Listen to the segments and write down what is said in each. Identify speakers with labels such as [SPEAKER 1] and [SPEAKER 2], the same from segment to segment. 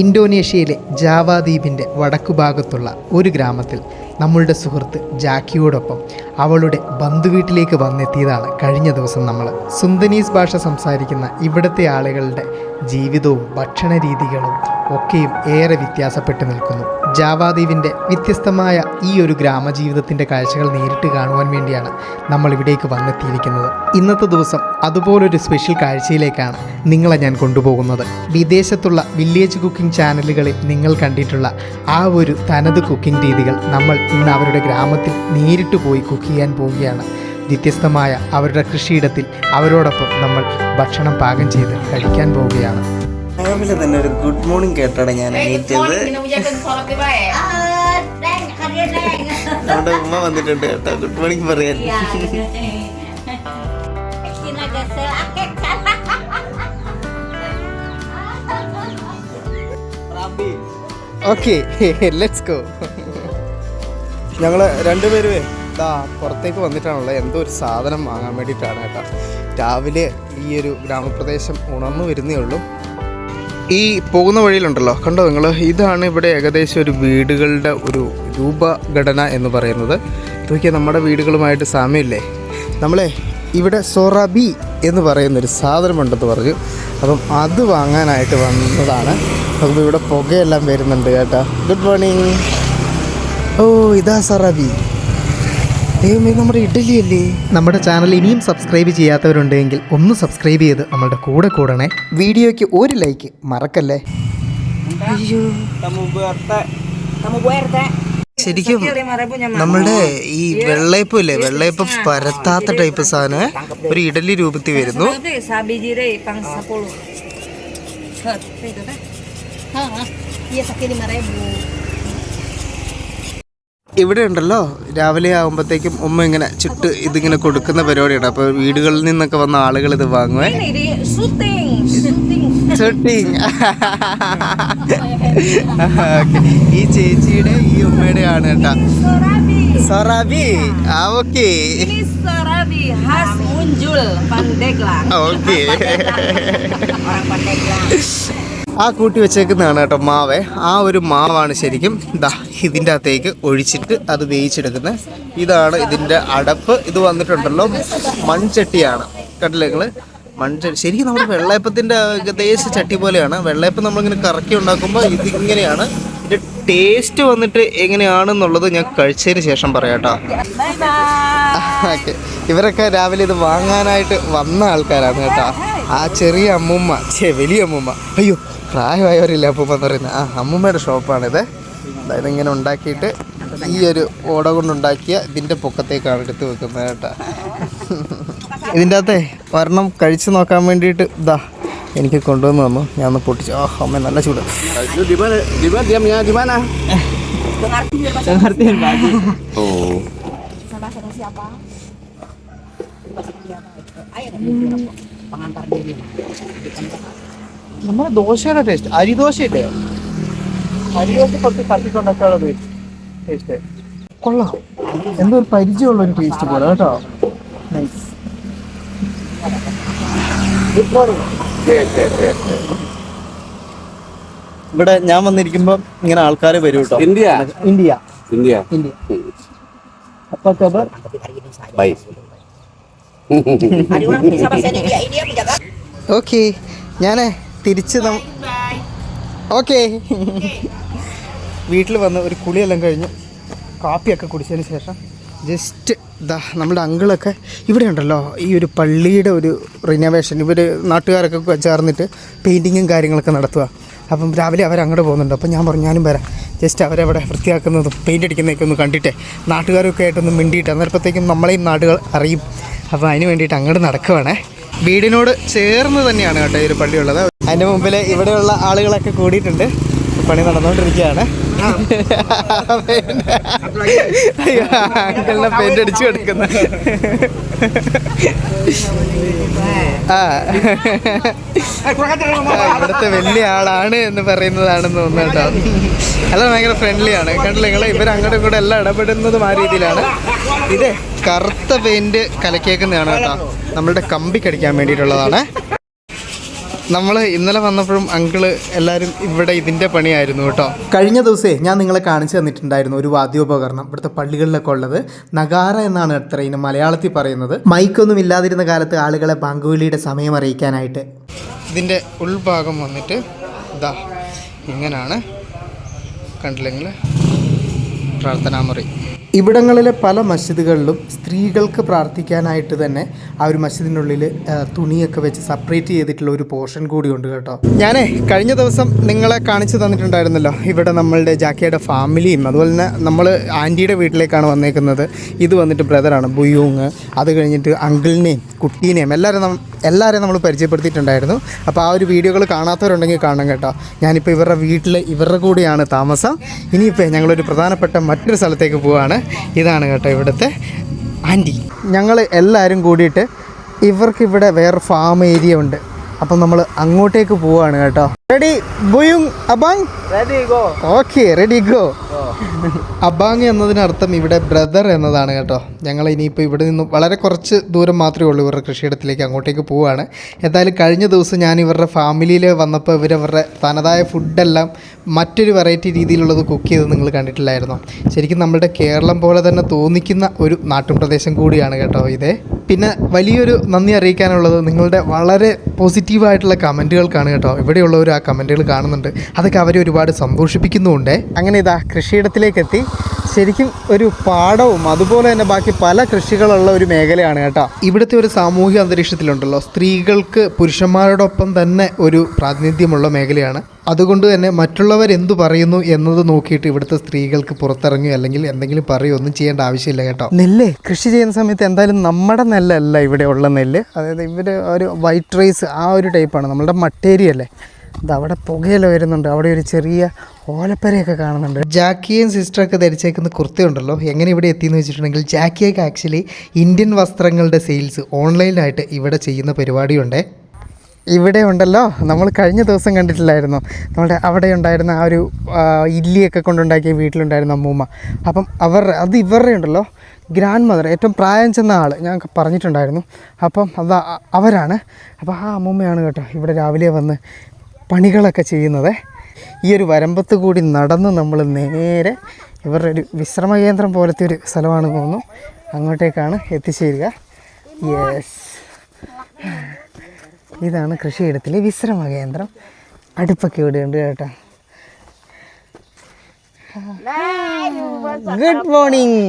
[SPEAKER 1] ഇന്തോനേഷ്യയിലെ Java ദ്വീപിൻ്റെ വടക്കുഭാഗത്തുള്ള ഒരു ഗ്രാമത്തിൽ നമ്മളുടെ സുഹൃത്ത് ജാക്കിയോടൊപ്പം അവളുടെ ബന്ധുവീട്ടിലേക്ക് വന്നെത്തിയതാണ് കഴിഞ്ഞ ദിവസം നമ്മൾ. സുന്ദനീസ് ഭാഷ സംസാരിക്കുന്ന ഇവിടുത്തെ ആളുകളുടെ ജീവിതവും ഭക്ഷണ രീതികളും ഒക്കെയും ഏറെ വ്യത്യാസപ്പെട്ട് നിൽക്കുന്നു. ജാവാദ്വീപിൻ്റെ വ്യത്യസ്തമായ ഈ ഒരു ഗ്രാമജീവിതത്തിൻ്റെ കാഴ്ചകൾ നേരിട്ട് കാണുവാൻ വേണ്ടിയാണ് നമ്മൾ ഇവിടേക്ക് വന്നെത്തിയിരിക്കുന്നത്. ഇന്നത്തെ ദിവസം അതുപോലൊരു സ്പെഷ്യൽ കാഴ്ചയിലേക്കാണ് നിങ്ങളെ ഞാൻ കൊണ്ടുപോകുന്നത്. വിദേശത്തുള്ള വില്ലേജ് കുക്കിംഗ് ചാനലുകളിൽ നിങ്ങൾ കണ്ടിട്ടുള്ള ആ ഒരു തനത് കുക്കിംഗ് രീതികൾ നമ്മൾ ഇന്ന് അവരുടെ ഗ്രാമത്തിൽ നേരിട്ട് പോയി കുക്ക് ചെയ്യാൻ പോവുകയാണ്. വ്യത്യസ്തമായ അവരുടെ കൃഷിയിടത്തിൽ അവരോടൊപ്പം നമ്മൾ ഭക്ഷണം പാകം ചെയ്ത് കഴിക്കാൻ പോവുകയാണ്.
[SPEAKER 2] രാവിലെ തന്നെ ഒരു ഗുഡ് മോർണിംഗ് കേട്ടാണ് ഞാൻ എണീറ്റത്. നമ്മുടെ ഉമ്മ വന്നിട്ടുണ്ട് കേട്ടോ ഗുഡ് മോർണിംഗ് പറയാൻ.
[SPEAKER 1] Okay, let's go. ഞങ്ങൾ രണ്ടുപേരുമേ പുറത്തേക്ക് വന്നിട്ടാണുള്ളത്. എന്തോ ഒരു സാധനം വാങ്ങാൻ വേണ്ടിയിട്ടാണ് കേട്ടോ. രാവിലെ ഈ ഒരു ഗ്രാമപ്രദേശം ഉണർന്നു വരുന്നേ ഉള്ളൂ. ഈ പോകുന്ന വഴിയിലുണ്ടല്ലോ, കണ്ടോ നിങ്ങൾ, ഇതാണ് ഇവിടെ ഏകദേശം ഒരു വീടുകളുടെ ഒരു രൂപഘടന എന്ന് പറയുന്നത്. ഇതൊക്കെ നമ്മുടെ വീടുകളുമായിട്ട് സാമ്യമില്ലേ. നമ്മളെ ഇവിടെ സൊറാബി എന്ന് പറയുന്നൊരു സാധനമുണ്ടെന്ന് പറഞ്ഞു. അപ്പം അത് വാങ്ങാനായിട്ട് വന്നതാണ്. അപ്പം ഇവിടെ പുകയെല്ലാം വരുന്നുണ്ട് കേട്ടോ. Good morning. ഓ, ഇതാ സൊറാബി. ദൈവമേ, നമ്മുടെ ഇഡലി അല്ലേ. നമ്മുടെ ചാനൽ ഇനിയും സബ്സ്ക്രൈബ് ചെയ്യാത്തവരുണ്ടെങ്കിൽ ഒന്ന് സബ്സ്ക്രൈബ് ചെയ്ത് നമ്മളുടെ കൂടെ കൂടണേ. വീഡിയോയ്ക്ക് ഒരു ലൈക്ക് മറക്കല്ലേ. അയ്യോ, ശരിക്കും നമ്മുടെ ഈ വെള്ളയപ്പം ഇല്ലേ, വെള്ളയപ്പം പരത്താത്ത ടൈപ്പ് സാധനം ഒരു ഇഡലി രൂപത്തിൽ വരുന്നു. ഇവിടെ ഉണ്ടല്ലോ, രാവിലെ ആകുമ്പോഴത്തേക്കും ഉമ്മ ഇങ്ങനെ ചുട്ട് ഇതിങ്ങനെ കൊടുക്കുന്ന പരിപാടിയാണ്. അപ്പോൾ വീടുകളിൽ നിന്നൊക്കെ വന്ന ആളുകൾ ഇത് വാങ്ങുവേ. ഷൂട്ടിങ്. ഈ ചേച്ചിയുടെ ഈ ഉമ്മയുടെ ആണ് കേട്ടോ. സൊറാബി. Okay okay. ആ കൂട്ടി വെച്ചേക്കുന്നതാണ് കേട്ടോ മാവേ. ആ ഒരു മാവാണ് ശരിക്കും ദാ ഇതിൻ്റെ അകത്തേക്ക് ഒഴിച്ചിട്ട് അത് വേവിച്ചെടുക്കുന്നത്. ഇതാണ് ഇതിൻ്റെ അടപ്പ്. ഇത് വന്നിട്ടുണ്ടല്ലോ മൺചട്ടിയാണ്. കണ്ടില്ലേ നിങ്ങൾ, മൺചട്ടി. ശരിക്കും നമ്മുടെ വെള്ളയപ്പത്തിൻ്റെ ഏകദേശം ചട്ടി പോലെയാണ്. വെള്ളയപ്പം നമ്മളിങ്ങനെ കറക്കി ഉണ്ടാക്കുമ്പോൾ ഇതിങ്ങനെയാണ്. ഇതിൻ്റെ ടേസ്റ്റ് വന്നിട്ട് എങ്ങനെയാണെന്നുള്ളത് ഞാൻ കഴിച്ചതിന് ശേഷം പറയാം കേട്ടോ. ഓക്കെ, ഇവരൊക്കെ രാവിലെ ഇത് വാങ്ങാനായിട്ട് വന്ന ആൾക്കാരാണ് കേട്ടോ. ആ ചെറിയ അമ്മൂമ്മ, വലിയ അമ്മൂമ്മ, അയ്യോ പ്രായമായവരില്ല അപ്പൂമ്മ എന്ന് പറയുന്നത്, ആ അമ്മൂമ്മയുടെ ഷോപ്പാണിത്. അതായത് ഇങ്ങനെ ഉണ്ടാക്കിയിട്ട് ഈ ഒരു ഓട കൊണ്ടുണ്ടാക്കിയ ഇതിൻ്റെ പൊക്കത്തേക്കാണ് എടുത്ത് വെക്കുന്നത് കേട്ടോ. ഇതിൻ്റെ അകത്തെ ഒരെണ്ണം കഴിച്ച് നോക്കാൻ വേണ്ടിയിട്ട് ഇതാ എനിക്ക് കൊണ്ടുവന്ന് തന്നു. ഞാൻ ഒന്ന് പൊട്ടിച്ചു. ഓ അമ്മ, നല്ല ചൂട്. നമ്മുടെ ദോശയുടെ ടേസ്റ്റ്, അരിദോശയില്ലേ, അരിദോശ കുറച്ച് കത്തിക്കൊണ്ടൊക്കെയുള്ള ടേസ്റ്റ് കൊള്ളാം. എന്തോ ഒരു പരിചയമുള്ളൊരു ടേസ്റ്റ് പോലെ കേട്ടോ. നൈസ്. ഇവിടെ ഞാൻ വന്നിരിക്കുമ്പോ ഇങ്ങനെ ആൾക്കാർ വരും കേട്ടോ. India India India India. അപ്പൊ ഖബർ ഓക്കെ. ഞാൻ തിരിച്ച് ഓക്കെ വീട്ടിൽ വന്ന് ഒരു കുളിയെല്ലാം കഴിഞ്ഞു കാപ്പിയൊക്കെ കുടിച്ചതിന് ശേഷം ജസ്റ്റ് ഇതാ നമ്മുടെ അങ്കിളൊക്കെ ഇവിടെ ഉണ്ടല്ലോ. ഈ ഒരു പള്ളിയുടെ ഒരു റിനോവേഷൻ ഇവർ നാട്ടുകാരൊക്കെ ചേർന്നിട്ട് പെയിൻറ്റിങ്ങും കാര്യങ്ങളൊക്കെ നടത്തുക. അപ്പം രാവിലെ അവരങ്ങോട്ട് പോകുന്നുണ്ട്. അപ്പം ഞാൻ പറഞ്ഞു ഞാനും വരാം. ജസ്റ്റ് അവരവിടെ വൃത്തിയാക്കുന്നതും പെയിൻ്റ് അടിക്കുന്നതൊക്കെ ഒന്ന് കണ്ടിട്ടേ നാട്ടുകാരൊക്കെ ആയിട്ടൊന്ന് മിണ്ടിയിട്ട് അന്നേരപ്പോഴത്തേക്കും നമ്മളെയും നാടുകൾ അറിയും. അപ്പോൾ അതിന് വേണ്ടിയിട്ട് അങ്ങോട്ട് നടക്കുവാണേ. വീടിനോട് ചേർന്ന് തന്നെയാണ് കേട്ടോ ഈ ഒരു പള്ളിയുള്ളത്. അതിൻ്റെ മുമ്പിൽ ഇവിടെയുള്ള ആളുകളൊക്കെ കൂടിയിട്ടുണ്ട്. പണി നടന്നുകൊണ്ടിരിക്കുകയാണ്. അങ്കിളിനെ പെയിൻ്റ് അടിച്ചു കൊടുക്കുന്നത്. ഇവിടുത്തെ വലിയ ആളാണ് എന്ന് പറയുന്നതാണെന്ന് തോന്നുന്നു കേട്ടോ. എല്ലാം ഭയങ്കര ഫ്രണ്ട്ലിയാണ്. കണ്ടില്ല നിങ്ങൾ, ഇവർ അങ്ങോട്ടും കൂടെ എല്ലാം ഇടപെടുന്നതും ആ രീതിയിലാണ്. ഇത് കറുത്ത പെയിൻറ് കലക്കിയേക്കുന്നതാണ് കേട്ടോ. നമ്മളുടെ കമ്പി കടിക്കാൻ വേണ്ടിയിട്ടുള്ളതാണ്. നമ്മൾ ഇന്നലെ വന്നപ്പോഴും അങ്കിള് എല്ലാവരും ഇവിടെ ഇതിൻ്റെ പണിയായിരുന്നു കേട്ടോ. കഴിഞ്ഞ ദിവസമേ ഞാൻ നിങ്ങളെ കാണിച്ചു തന്നിട്ടുണ്ടായിരുന്നു ഒരു വാദ്യോപകരണം ഇവിടുത്തെ പള്ളികളിലൊക്കെ ഉള്ളത്. നഗാര എന്നാണ് അത്ര ഇതിന് മലയാളത്തിൽ പറയുന്നത്. മൈക്കൊന്നും ഇല്ലാതിരുന്ന കാലത്ത് ആളുകളെ പങ്കുവിളിയുടെ സമയം അറിയിക്കാനായിട്ട്. ഇതിൻ്റെ ഉൾഭാഗം വന്നിട്ട് ഇതാ ഇങ്ങനെയാണ്, കണ്ടില്ലെങ്കിൽ പ്രാർത്ഥനാമുറി. ഇവിടങ്ങളിലെ പല മസ്ജിദുകളിലും സ്ത്രീകൾക്ക് പ്രാർത്ഥിക്കാനായിട്ട് തന്നെ ആ ഒരു മസ്ജിദിനുള്ളിൽ തുണിയൊക്കെ വെച്ച് സെപ്പറേറ്റ് ചെയ്തിട്ടുള്ള ഒരു പോർഷൻ കൂടി ഉണ്ട് കേട്ടോ. ഞാനേ കഴിഞ്ഞ ദിവസം നിങ്ങളെ കാണിച്ചു തന്നിട്ടുണ്ടായിരുന്നല്ലോ ഇവിടെ നമ്മളുടെ ജാക്കിയുടെ ഫാമിലിയും അതുപോലെ തന്നെ നമ്മൾ ആൻറ്റിയുടെ വീട്ടിലേക്കാണ് വന്നേക്കുന്നത്. ഇത് വന്നിട്ട് ബ്രദറാണ് ബുയൂങ്. അത് കഴിഞ്ഞിട്ട് അങ്കിളിനെയും കുട്ടീനെയും എല്ലാവരെയും നമ്മൾ പരിചയപ്പെടുത്തിയിട്ടുണ്ടായിരുന്നു. അപ്പോൾ ആ ഒരു വീഡിയോകൾ കാണാത്തവരുണ്ടെങ്കിൽ കാണണം കേട്ടോ. ഞാനിപ്പോൾ ഇവരുടെ വീട്ടിൽ ഇവരുടെ കൂടെയാണ് താമസം. ഇനിയിപ്പോൾ ഞങ്ങളൊരു പ്രധാനപ്പെട്ട മറ്റൊരു സ്ഥലത്തേക്ക് പോവുകയാണ്. ഇതാണ് കേട്ടോ ഇവിടുത്തെ ആൻറ്റി. ഞങ്ങൾ എല്ലാവരും കൂടിയിട്ട് ഇവർക്കിവിടെ വേറെ ഫാം ഏരിയ ഉണ്ട്. അപ്പം നമ്മൾ അങ്ങോട്ടേക്ക് പോവുകയാണ് കേട്ടോ. റെഡി ബുയുങ് അബാങ്? Ready go. Okay ready go. അബാങ് എന്നതിനർത്ഥം ഇവിടെ ബ്രദർ എന്നതാണ് കേട്ടോ. ഞങ്ങൾ ഇനിയിപ്പോൾ ഇവിടെ നിന്ന് വളരെ കുറച്ച് ദൂരം മാത്രമേ ഉള്ളൂ ഇവരുടെ കൃഷിയിടത്തിലേക്ക്, അങ്ങോട്ടേക്ക് പോവുകയാണ്. എന്തായാലും കഴിഞ്ഞ ദിവസം ഞാൻ ഇവരുടെ ഫാമിലിയിൽ വന്നപ്പോൾ ഇവരവരുടെ തനതായ ഫുഡെല്ലാം മറ്റൊരു വെറൈറ്റി രീതിയിലുള്ളത് കുക്ക് ചെയ്ത് നിങ്ങൾ കണ്ടിട്ടില്ലായിരുന്നോ? ശരിക്കും നമ്മുടെ കേരളം പോലെ തന്നെ തോന്നിക്കുന്ന ഒരു നാട്ടുപ്രദേശം കൂടിയാണ് കേട്ടോ ഇത്. പിന്നെ വലിയൊരു നന്ദി അറിയിക്കാനുള്ളത് നിങ്ങളുടെ വളരെ പോസിറ്റീവായിട്ടുള്ള കമൻറ്റുകൾക്കാണ് കേട്ടോ. ഇവിടെയുള്ളവർ ആ കമൻറ്റുകൾ കാണുന്നുണ്ട്, അതൊക്കെ അവരെ ഒരുപാട് സന്തോഷിപ്പിക്കുന്നുമുണ്ട്. അങ്ങനെ ഇതാ കൃഷിയിടത്തിലേക്ക് എത്തി. ശരിക്കും ഒരു പാടവും അതുപോലെ തന്നെ ബാക്കി പല കൃഷികളുള്ള ഒരു മേഖലയാണ് കേട്ടോ. ഇവിടുത്തെ ഒരു സാമൂഹിക അന്തരീക്ഷത്തിലുണ്ടല്ലോ സ്ത്രീകൾക്ക് പുരുഷന്മാരോടൊപ്പം തന്നെ ഒരു പ്രാതിനിധ്യമുള്ള മേഖലയാണ്. അതുകൊണ്ട് തന്നെ മറ്റുള്ളവരെന്തു പറയുന്നു എന്നത് നോക്കിയിട്ട് ഇവിടുത്തെ സ്ത്രീകൾക്ക് പുറത്തിറങ്ങുകയോ അല്ലെങ്കിൽ എന്തെങ്കിലും പറയുകയോ ഒന്നും ചെയ്യേണ്ട ആവശ്യമില്ല കേട്ടോ. നെല്ല് കൃഷി ചെയ്യുന്ന സമയത്ത് എന്തായാലും നമ്മുടെ നെല്ലല്ല ഇവിടെ ഉള്ള നെല്ല്, അതായത് ഇവർ ഒരു വൈറ്റ് റൈസ് ആ ഒരു ടൈപ്പാണ്. നമ്മളുടെ മട്ടേരിയല്ലേ, അത് അവിടെ പുകയെല്ലാം വരുന്നുണ്ട്. അവിടെ ഒരു ചെറിയ ഓലപ്പരയൊക്കെ കാണുന്നുണ്ട്. ജാക്കിയും സിസ്റ്ററൊക്കെ ധരിച്ചേക്കുന്ന കുർത്തയുണ്ടല്ലോ എങ്ങനെ ഇവിടെ എത്തിയെന്ന് വെച്ചിട്ടുണ്ടെങ്കിൽ ജാക്കിയൊക്കെ ആക്ച്വലി ഇന്ത്യൻ വസ്ത്രങ്ങളുടെ സെയിൽസ് ഓൺലൈനായിട്ട് ഇവിടെ ചെയ്യുന്ന പരിപാടിയുണ്ട്. ഇവിടെ ഉണ്ടല്ലോ നമ്മൾ കഴിഞ്ഞ ദിവസം കണ്ടിട്ടില്ലായിരുന്നു നമ്മുടെ അവിടെ ഉണ്ടായിരുന്ന ആ ഒരു ഇഡ്ലിയൊക്കെ കൊണ്ടുണ്ടാക്കിയ വീട്ടിലുണ്ടായിരുന്ന അമ്മൂമ്മ. അപ്പം ഇവരുടെ ഉണ്ടല്ലോ ഗ്രാൻഡ് മദർ, ഏറ്റവും പ്രായം ചെന്ന ആൾ ഞാൻ പറഞ്ഞിട്ടുണ്ടായിരുന്നു. അപ്പം അവരാണ്. അപ്പോൾ ആ അമ്മൂമ്മയാണ് കേട്ടോ ഇവിടെ രാവിലെ വന്ന് പണികളൊക്കെ ചെയ്യുന്നത്. ഈ ഒരു വരമ്പത്ത് കൂടി നടന്ന് നമ്മൾ നേരെ ഇവരുടെ ഒരു വിശ്രമ കേന്ദ്രം പോലത്തെ ഒരു സ്ഥലമാണെന്ന് തോന്നുന്നു, അങ്ങോട്ടേക്കാണ് എത്തിച്ചേരുക. യെസ്, ഇതാണ് കൃഷിയിടത്തിലെ വിശ്രമ കേന്ദ്രം. അടുപ്പൊക്കെ ഇവിടെ ഉണ്ട് കേട്ടോ. Good morning.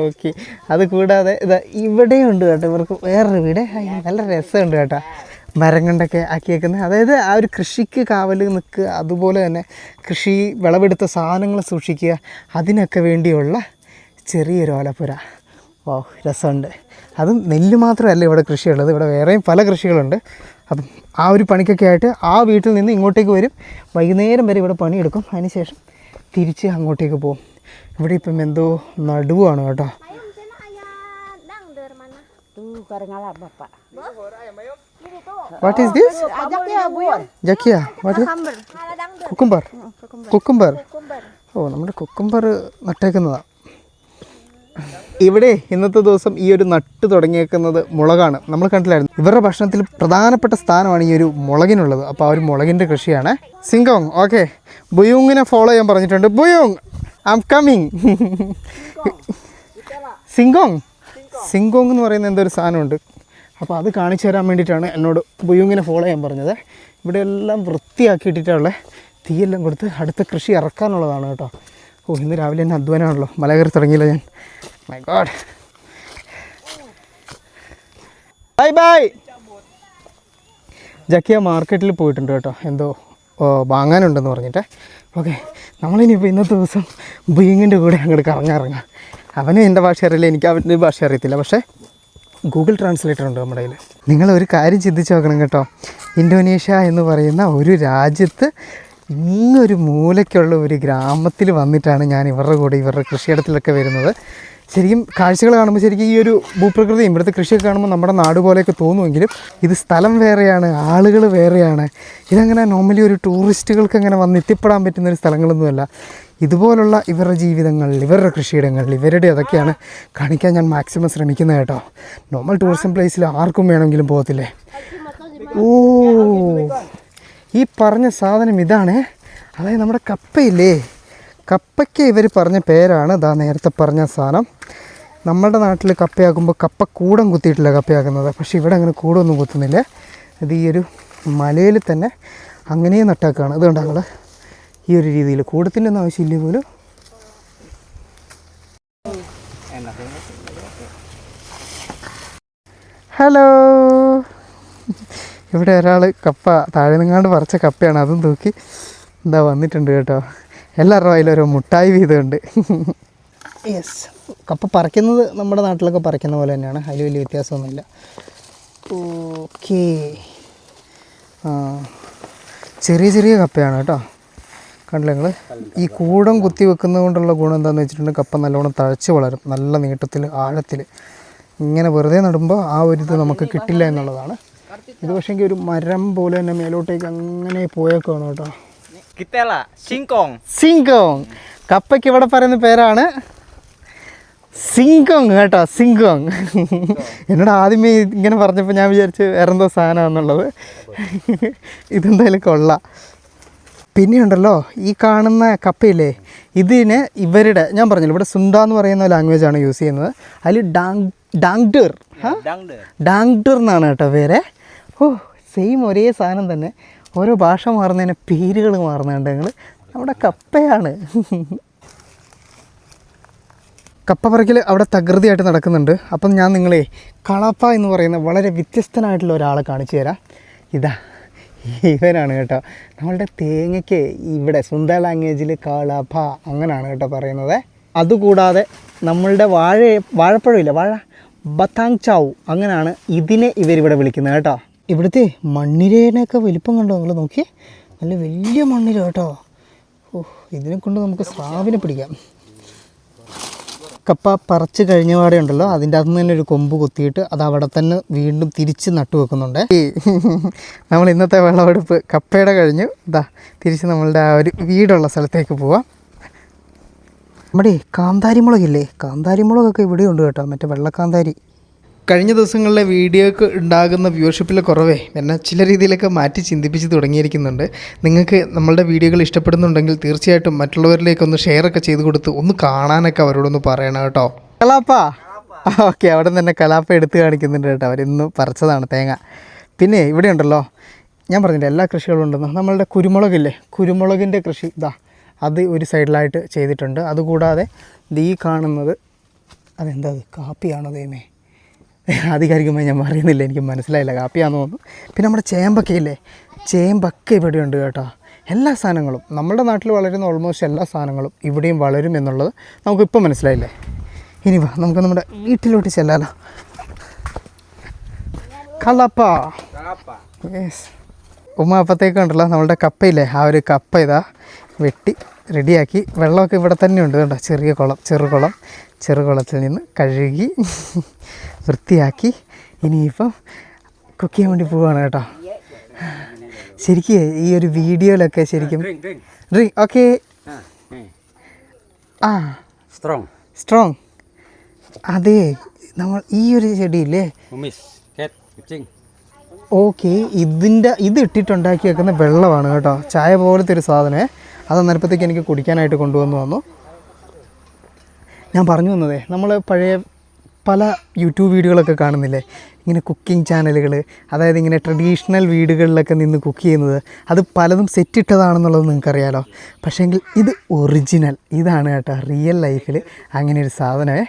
[SPEAKER 1] ഓക്കെ, അത് കൂടാതെ ഇതാ ഇവിടെയുണ്ട് കേട്ടോ ഇവർക്ക് വേറൊരു വീട്. നല്ല രസമുണ്ട് കേട്ടോ, മരം കൊണ്ടൊക്കെ ആക്കിയേക്കുന്നത്. അതായത് ആ ഒരു കൃഷിക്ക് കാവൽ നിൽക്കുക, അതുപോലെ തന്നെ കൃഷി വിളവെടുത്ത സാധനങ്ങൾ സൂക്ഷിക്കുക, അതിനൊക്കെ വേണ്ടിയുള്ള ചെറിയൊരു ഓലപ്പുര. ഓ രസമുണ്ട്. അതും നെല്ല് മാത്രമല്ല ഇവിടെ കൃഷിയുള്ളത്, ഇവിടെ വേറെയും പല കൃഷികളുണ്ട്. അപ്പം ആ ഒരു പണിക്കൊക്കെ ആയിട്ട് ആ വീട്ടിൽ നിന്ന് ഇങ്ങോട്ടേക്ക് വരും, വൈകുന്നേരം വരെ ഇവിടെ പണിയെടുക്കും, അതിനുശേഷം തിരിച്ച് അങ്ങോട്ടേക്ക് പോകും. ഇവിടെ ഇപ്പം എന്തോ നടുവാണ് കേട്ടോ. What is this? Jakia. What is? Cucumber. Cucumber. ഓ നമ്മുടെ കുക്കുംബർ നട്ടേക്കുന്നതാണ്. ഇവിടെ ഇന്നത്തെ ദിവസം ഈ ഒരു നട്ട് തുടങ്ങിയേക്കുന്നത് മുളകാണ്. നമ്മൾ കണ്ടില്ലായിരുന്നു ഇവരുടെ ഭക്ഷണത്തിൽ പ്രധാനപ്പെട്ട സ്ഥാനമാണ് ഈ ഒരു മുളകിനുള്ളത്. അപ്പോൾ ആ ഒരു മുളകിൻ്റെ കൃഷിയാണ്. സിങ്കോങ്. ഓക്കെ, ബുയൂങ്ങിനെ ഫോളോ ചെയ്യാൻ പറഞ്ഞിട്ടുണ്ട്. ബുയൂങ് ഐ ആം കമ്മിങ്. സിങ്കോങ് എന്ന് പറയുന്ന എന്തോ ഒരു സാധനമുണ്ട്. അപ്പോൾ അത് കാണിച്ചു തരാൻ വേണ്ടിയിട്ടാണ് എന്നോട് ബുയൂങ്ങിനെ ഫോളോ ചെയ്യാൻ പറഞ്ഞത്. ഇവിടെ എല്ലാം വൃത്തിയാക്കിയിട്ടിട്ടുള്ള തീയെല്ലാം കൊടുത്ത് അടുത്ത കൃഷി ഇറക്കാനുള്ളതാണ് കേട്ടോ. ഓ ഇന്ന് രാവിലെ തന്നെ അധ്വാനമാണല്ലോ, മല കയറി തുടങ്ങിയില്ല ഞാൻ. My god. Bye bye. ജക്കിയ മാർക്കറ്റിൽ പോയിട്ടുണ്ട് കേട്ടോ, എന്തോ വാങ്ങാനുണ്ടെന്ന് പറഞ്ഞിട്ട്. ഓക്കെ, നമ്മളിനിയിപ്പോൾ ഇന്നത്തെ ദിവസം ബുയൂങ്ങിൻ്റെ കൂടെ അങ്ങോട്ട് കറങ്ങാം. അവന് എൻ്റെ ഭാഷ അറിയില്ല, എനിക്ക് അവൻ്റെ ഭാഷ അറിയത്തില്ല, പക്ഷേ ഗൂഗിൾ ട്രാൻസ്ലേറ്റർ ഉണ്ട് നമ്മുടെ കയ്യിൽ. നിങ്ങളൊരു കാര്യം ചിന്തിച്ച് നോക്കണം കേട്ടോ, ഇന്തോനേഷ്യ എന്ന് പറയുന്ന ഒരു രാജ്യത്ത് ഇങ്ങൊരു മൂലയ്ക്കുള്ള ഒരു ഗ്രാമത്തിൽ വന്നിട്ടാണ് ഞാൻ ഇവരുടെ കൂടെ ഇവരുടെ കൃഷിയിടത്തിലൊക്കെ വരുന്നത്. ശരിക്കും കാഴ്ചകൾ കാണുമ്പോൾ ശരിക്കും ഈ ഒരു ഭൂപ്രകൃതിയും ഇവിടുത്തെ കൃഷിയൊക്കെ കാണുമ്പോൾ നമ്മുടെ നാട് പോലെയൊക്കെ തോന്നുമെങ്കിലും ഇത് സ്ഥലം വേറെയാണ്, ആളുകൾ വേറെയാണ്. ഇതങ്ങനെ നോർമലി ഒരു ടൂറിസ്റ്റുകൾക്ക് അങ്ങനെ വന്ന് എത്തിപ്പെടാൻ പറ്റുന്നൊരു സ്ഥലങ്ങളൊന്നുമല്ല. ഇതുപോലുള്ള ഇവരുടെ ജീവിതങ്ങൾ, ഇവരുടെ കൃഷിയിടങ്ങൾ, ഇവരുടെ അതൊക്കെയാണ് കാണിക്കാൻ ഞാൻ മാക്സിമം ശ്രമിക്കുന്നത് കേട്ടോ. നോർമൽ ടൂറിസം പ്ലേസിൽ ആർക്കും വേണമെങ്കിലും പോകത്തില്ലേ. ഓ, ഈ പറഞ്ഞ സാധനം ഇതാണ്. അതായത് നമ്മുടെ കപ്പയില്ലേ, കപ്പയ്ക്ക് ഇവർ പറഞ്ഞ പേരാണ് ഇതാ നേരത്തെ പറഞ്ഞ സാധനം. നമ്മുടെ നാട്ടിൽ കപ്പയാക്കുമ്പോൾ കപ്പ കൂടം കുത്തിയിട്ടില്ല കപ്പയാക്കുന്നത്, പക്ഷേ ഇവിടെ അങ്ങനെ കൂടൊന്നും കുത്തുന്നില്ല. ഇത് ഈ ഒരു മലയിൽ തന്നെ അങ്ങനെ നട്ടാക്കുകയാണ്. ഇതുകൊണ്ട് ഞങ്ങൾ ഈ ഒരു രീതിയിൽ കൂടത്തിൻ്റെ ഒന്നും ആവശ്യമില്ല പോലും. ഹലോ, ഇവിടെ ഒരാൾ കപ്പ താഴെ നിങ്ങാണ്ട് പറിച്ച കപ്പയാണ്, അതും തൂക്കി എന്താ വന്നിട്ടുണ്ട് കേട്ടോ. എല്ലാവരുടെ അതിലൊരു മുട്ടായി വീതമുണ്ട്. യെസ്, കപ്പ പറിക്കുന്നത് നമ്മുടെ നാട്ടിലൊക്കെ പറിക്കുന്ന പോലെ തന്നെയാണ്, അതിൽ വലിയ വ്യത്യാസമൊന്നുമില്ല. ഓക്കേ, ആ ചെറിയ ചെറിയ കപ്പയാണ് കേട്ടോ. കണ്ടില്ല നിങ്ങൾ, ഈ കൂടം കുത്തി വെക്കുന്നത് കൊണ്ടുള്ള ഗുണം എന്താണെന്ന് വെച്ചിട്ടുണ്ടെങ്കിൽ കപ്പ നല്ലോണം തഴച്ച് വളരും, നല്ല നീട്ടത്തിൽ ആഴത്തിൽ. ഇങ്ങനെ വെറുതെ നടുമ്പോൾ ആ ഒരു ഇത് നമുക്ക് കിട്ടില്ല എന്നുള്ളതാണ്. ഇത് പക്ഷേങ്കിൽ ഒരു മരം പോലെ തന്നെ മേലോട്ടേക്ക് അങ്ങനെ പോയേക്കാണ് കേട്ടോ. സിങ്കോങ്, കപ്പയ്ക്ക് ഇവിടെ പറയുന്ന പേരാണ് സിങ്കോങ് കേട്ടോ, സിങ്കോങ്. എന്നോട് ആദ്യമേ ഇങ്ങനെ പറഞ്ഞപ്പോൾ ഞാൻ വിചാരിച്ച് വേറെന്തോ സാധനമാണെന്നുള്ളത്. ഇതെന്തായാലും കൊള്ളാം. പിന്നെയുണ്ടല്ലോ ഈ കാണുന്ന കപ്പയില്ലേ, ഇതിന് ഇവരുടെ ഞാൻ പറഞ്ഞല്ലോ ഇവിടെ സുണ്ട എന്ന് പറയുന്ന ലാംഗ്വേജാണ് യൂസ് ചെയ്യുന്നത്. അതിൽ ഡാങ്ഡർ എന്നാണ് കേട്ടോ പേര്. ഓ, സെയിം ഒരേ സാധനം തന്നെ, ഓരോ ഭാഷ മാറുന്നതിന് പേരുകൾ മാറുന്നുണ്ട്. ഞങ്ങൾ നമ്മുടെ കപ്പയാണ്. കപ്പ പറിക്കൽ അവിടെ തകൃതിയായിട്ട് നടക്കുന്നുണ്ട്. അപ്പം ഞാൻ നിങ്ങളെ കളപ്പ എന്ന് പറയുന്ന വളരെ വ്യത്യസ്തനായിട്ടുള്ള ഒരാളെ കാണിച്ചു തരാം. ഇതാ ഇവനാണ് കേട്ടോ. നമ്മളുടെ തേങ്ങയ്ക്ക് ഇവിടെ സുന്ദർ ലാംഗ്വേജിൽ കളപ്പ അങ്ങനെയാണ് കേട്ടോ പറയുന്നത്. അതുകൂടാതെ നമ്മളുടെ വാഴപ്പഴമില്ല, വാഴ ബത്താങ് ചാവു അങ്ങനെയാണ് ഇതിനെ ഇവരിവിടെ വിളിക്കുന്നത് കേട്ടോ. ഇവിടുത്തെ മണ്ണിരേനൊക്കെ വലിപ്പം കണ്ടോ നിങ്ങൾ, നോക്കി നല്ല വലിയ മണ്ണിര കേട്ടോ. ഓ, ഇതിനെ കൊണ്ട് നമുക്ക് സ്രാവിനെ പിടിക്കാം. കപ്പ പറിച്ച് കഴിഞ്ഞ പാടെ ഉണ്ടല്ലോ, അതിൻ്റെ അകത്ത് തന്നെ ഒരു കൊമ്പ് കുത്തിയിട്ട് അത് അവിടെ തന്നെ വീണ്ടും തിരിച്ച് നട്ടു വെക്കുന്നുണ്ട്. നമ്മൾ ഇന്നത്തെ വിളവെടുപ്പ് കപ്പയുടെ കഴിഞ്ഞു. ഇതാ തിരിച്ച് നമ്മളുടെ ആ ഒരു വീടുള്ള സ്ഥലത്തേക്ക് പോവാം. നമ്മുടെ കാന്താരി മുളകില്ലേ, കാന്താരി മുളകൊക്കെ ഇവിടെ ഉണ്ട് കേട്ടോ, മറ്റേ വെള്ളക്കാന്താരി. കഴിഞ്ഞ ദിവസങ്ങളിലെ വീഡിയോക്ക് ഉണ്ടാകുന്ന വ്യൂവർഷിപ്പിലെ കുറവേ എന്നെ ചില രീതിയിലൊക്കെ മാറ്റി ചിന്തിപ്പിച്ച് തുടങ്ങിയിരിക്കുന്നുണ്ട്. നിങ്ങൾക്ക് നമ്മളുടെ വീഡിയോകൾ ഇഷ്ടപ്പെടുന്നുണ്ടെങ്കിൽ തീർച്ചയായിട്ടും മറ്റുള്ളവരിലേക്കൊന്ന് ഷെയറൊക്കെ ചെയ്ത് കൊടുത്ത് ഒന്ന് കാണാനൊക്കെ അവരോടൊന്ന് പറയണം കേട്ടോ. കലാപ്പ, ഓക്കെ, അവിടെ നിന്ന് തന്നെ കലാപ്പ എടുത്ത് കാണിക്കുന്നുണ്ട് കേട്ടോ. അവരിന്ന് പറിച്ചതാണ് തേങ്ങ. പിന്നെ ഇവിടെ ഉണ്ടല്ലോ, ഞാൻ പറഞ്ഞില്ല എല്ലാ കൃഷികളും ഉണ്ടെന്ന്. നമ്മളുടെ കുരുമുളകില്ലേ, കുരുമുളകിൻ്റെ കൃഷി ഇതാ അത് ഒരു സൈഡിലായിട്ട് ചെയ്തിട്ടുണ്ട്. അതുകൂടാതെ ഈ കാണുന്നത് അതെന്താ, കാപ്പിയാണോ ദൈവമേ, ആധികാരികമായി ഞാൻ പറയുന്നില്ല, എനിക്ക് മനസ്സിലായില്ല, കാപ്പിയാണെന്ന് തോന്നുന്നു. പിന്നെ നമ്മുടെ ചേമ്പക്കയില്ലേ, ചേമ്പക്ക ഇവിടെയുണ്ട് കേട്ടോ. എല്ലാ സാധനങ്ങളും നമ്മുടെ നാട്ടിൽ വളരുന്ന ഓൾമോസ്റ്റ് എല്ലാ സാധനങ്ങളും ഇവിടെയും വളരും എന്നുള്ളത് നമുക്കിപ്പോൾ മനസ്സിലായില്ലേ. ഇനി വാ, നമുക്ക് നമ്മുടെ വീട്ടിലോട്ട് ചെല്ലാലോ. കളപ്പ, യെസ്. ഉമ്മ അപ്പത്തേക്കുണ്ടല്ലോ നമ്മളുടെ കപ്പയില്ലേ, ആ ഒരു കപ്പ ഇതാ വെട്ടി റെഡിയാക്കി. വെള്ളമൊക്കെ ഇവിടെ തന്നെ ഉണ്ട് കേട്ടോ, ചെറുകുളത്തിൽ നിന്ന് കഴുകി വൃത്തിയാക്കി ഇനിയിപ്പം കുക്ക് ചെയ്യാൻ വേണ്ടി പോവുകയാണ് കേട്ടോ. ശരിക്കും ഈ ഒരു വീഡിയോയിലൊക്കെ ശരിക്കും ഓക്കെ ആ സ്ട്രോങ് അതെ, നമ്മൾ ഈ ഒരു ചെടിയില്ലേ, ഓക്കെ, ഇത് ഇട്ടിട്ടുണ്ടാക്കി വെക്കുന്ന വെള്ളമാണ് കേട്ടോ, ചായ പോലത്തെ ഒരു സാധനമേ. അത് അന്നേരത്തേക്ക് എനിക്ക് കുടിക്കാനായിട്ട് കൊണ്ടുവന്നു. ഞാൻ പറഞ്ഞു വന്നതേ, നമ്മൾ പഴയ പല യൂട്യൂബ് വീഡിയോകളൊക്കെ കാണുന്നില്ലേ, ഇങ്ങനെ കുക്കിംഗ് ചാനലുകൾ, അതായത് ഇങ്ങനെ ട്രഡീഷണൽ വീടുകളിലൊക്കെ നിന്ന് കുക്ക് ചെയ്യുന്നത്, അത് പലതും സെറ്റിട്ടതാണെന്നുള്ളത് നിങ്ങൾക്കറിയാലോ. പക്ഷേങ്കിൽ ഇത് ഒറിജിനൽ, ഇതാണ് കേട്ടോ റിയൽ ലൈഫിൽ അങ്ങനെ ഒരു സാധനമേ.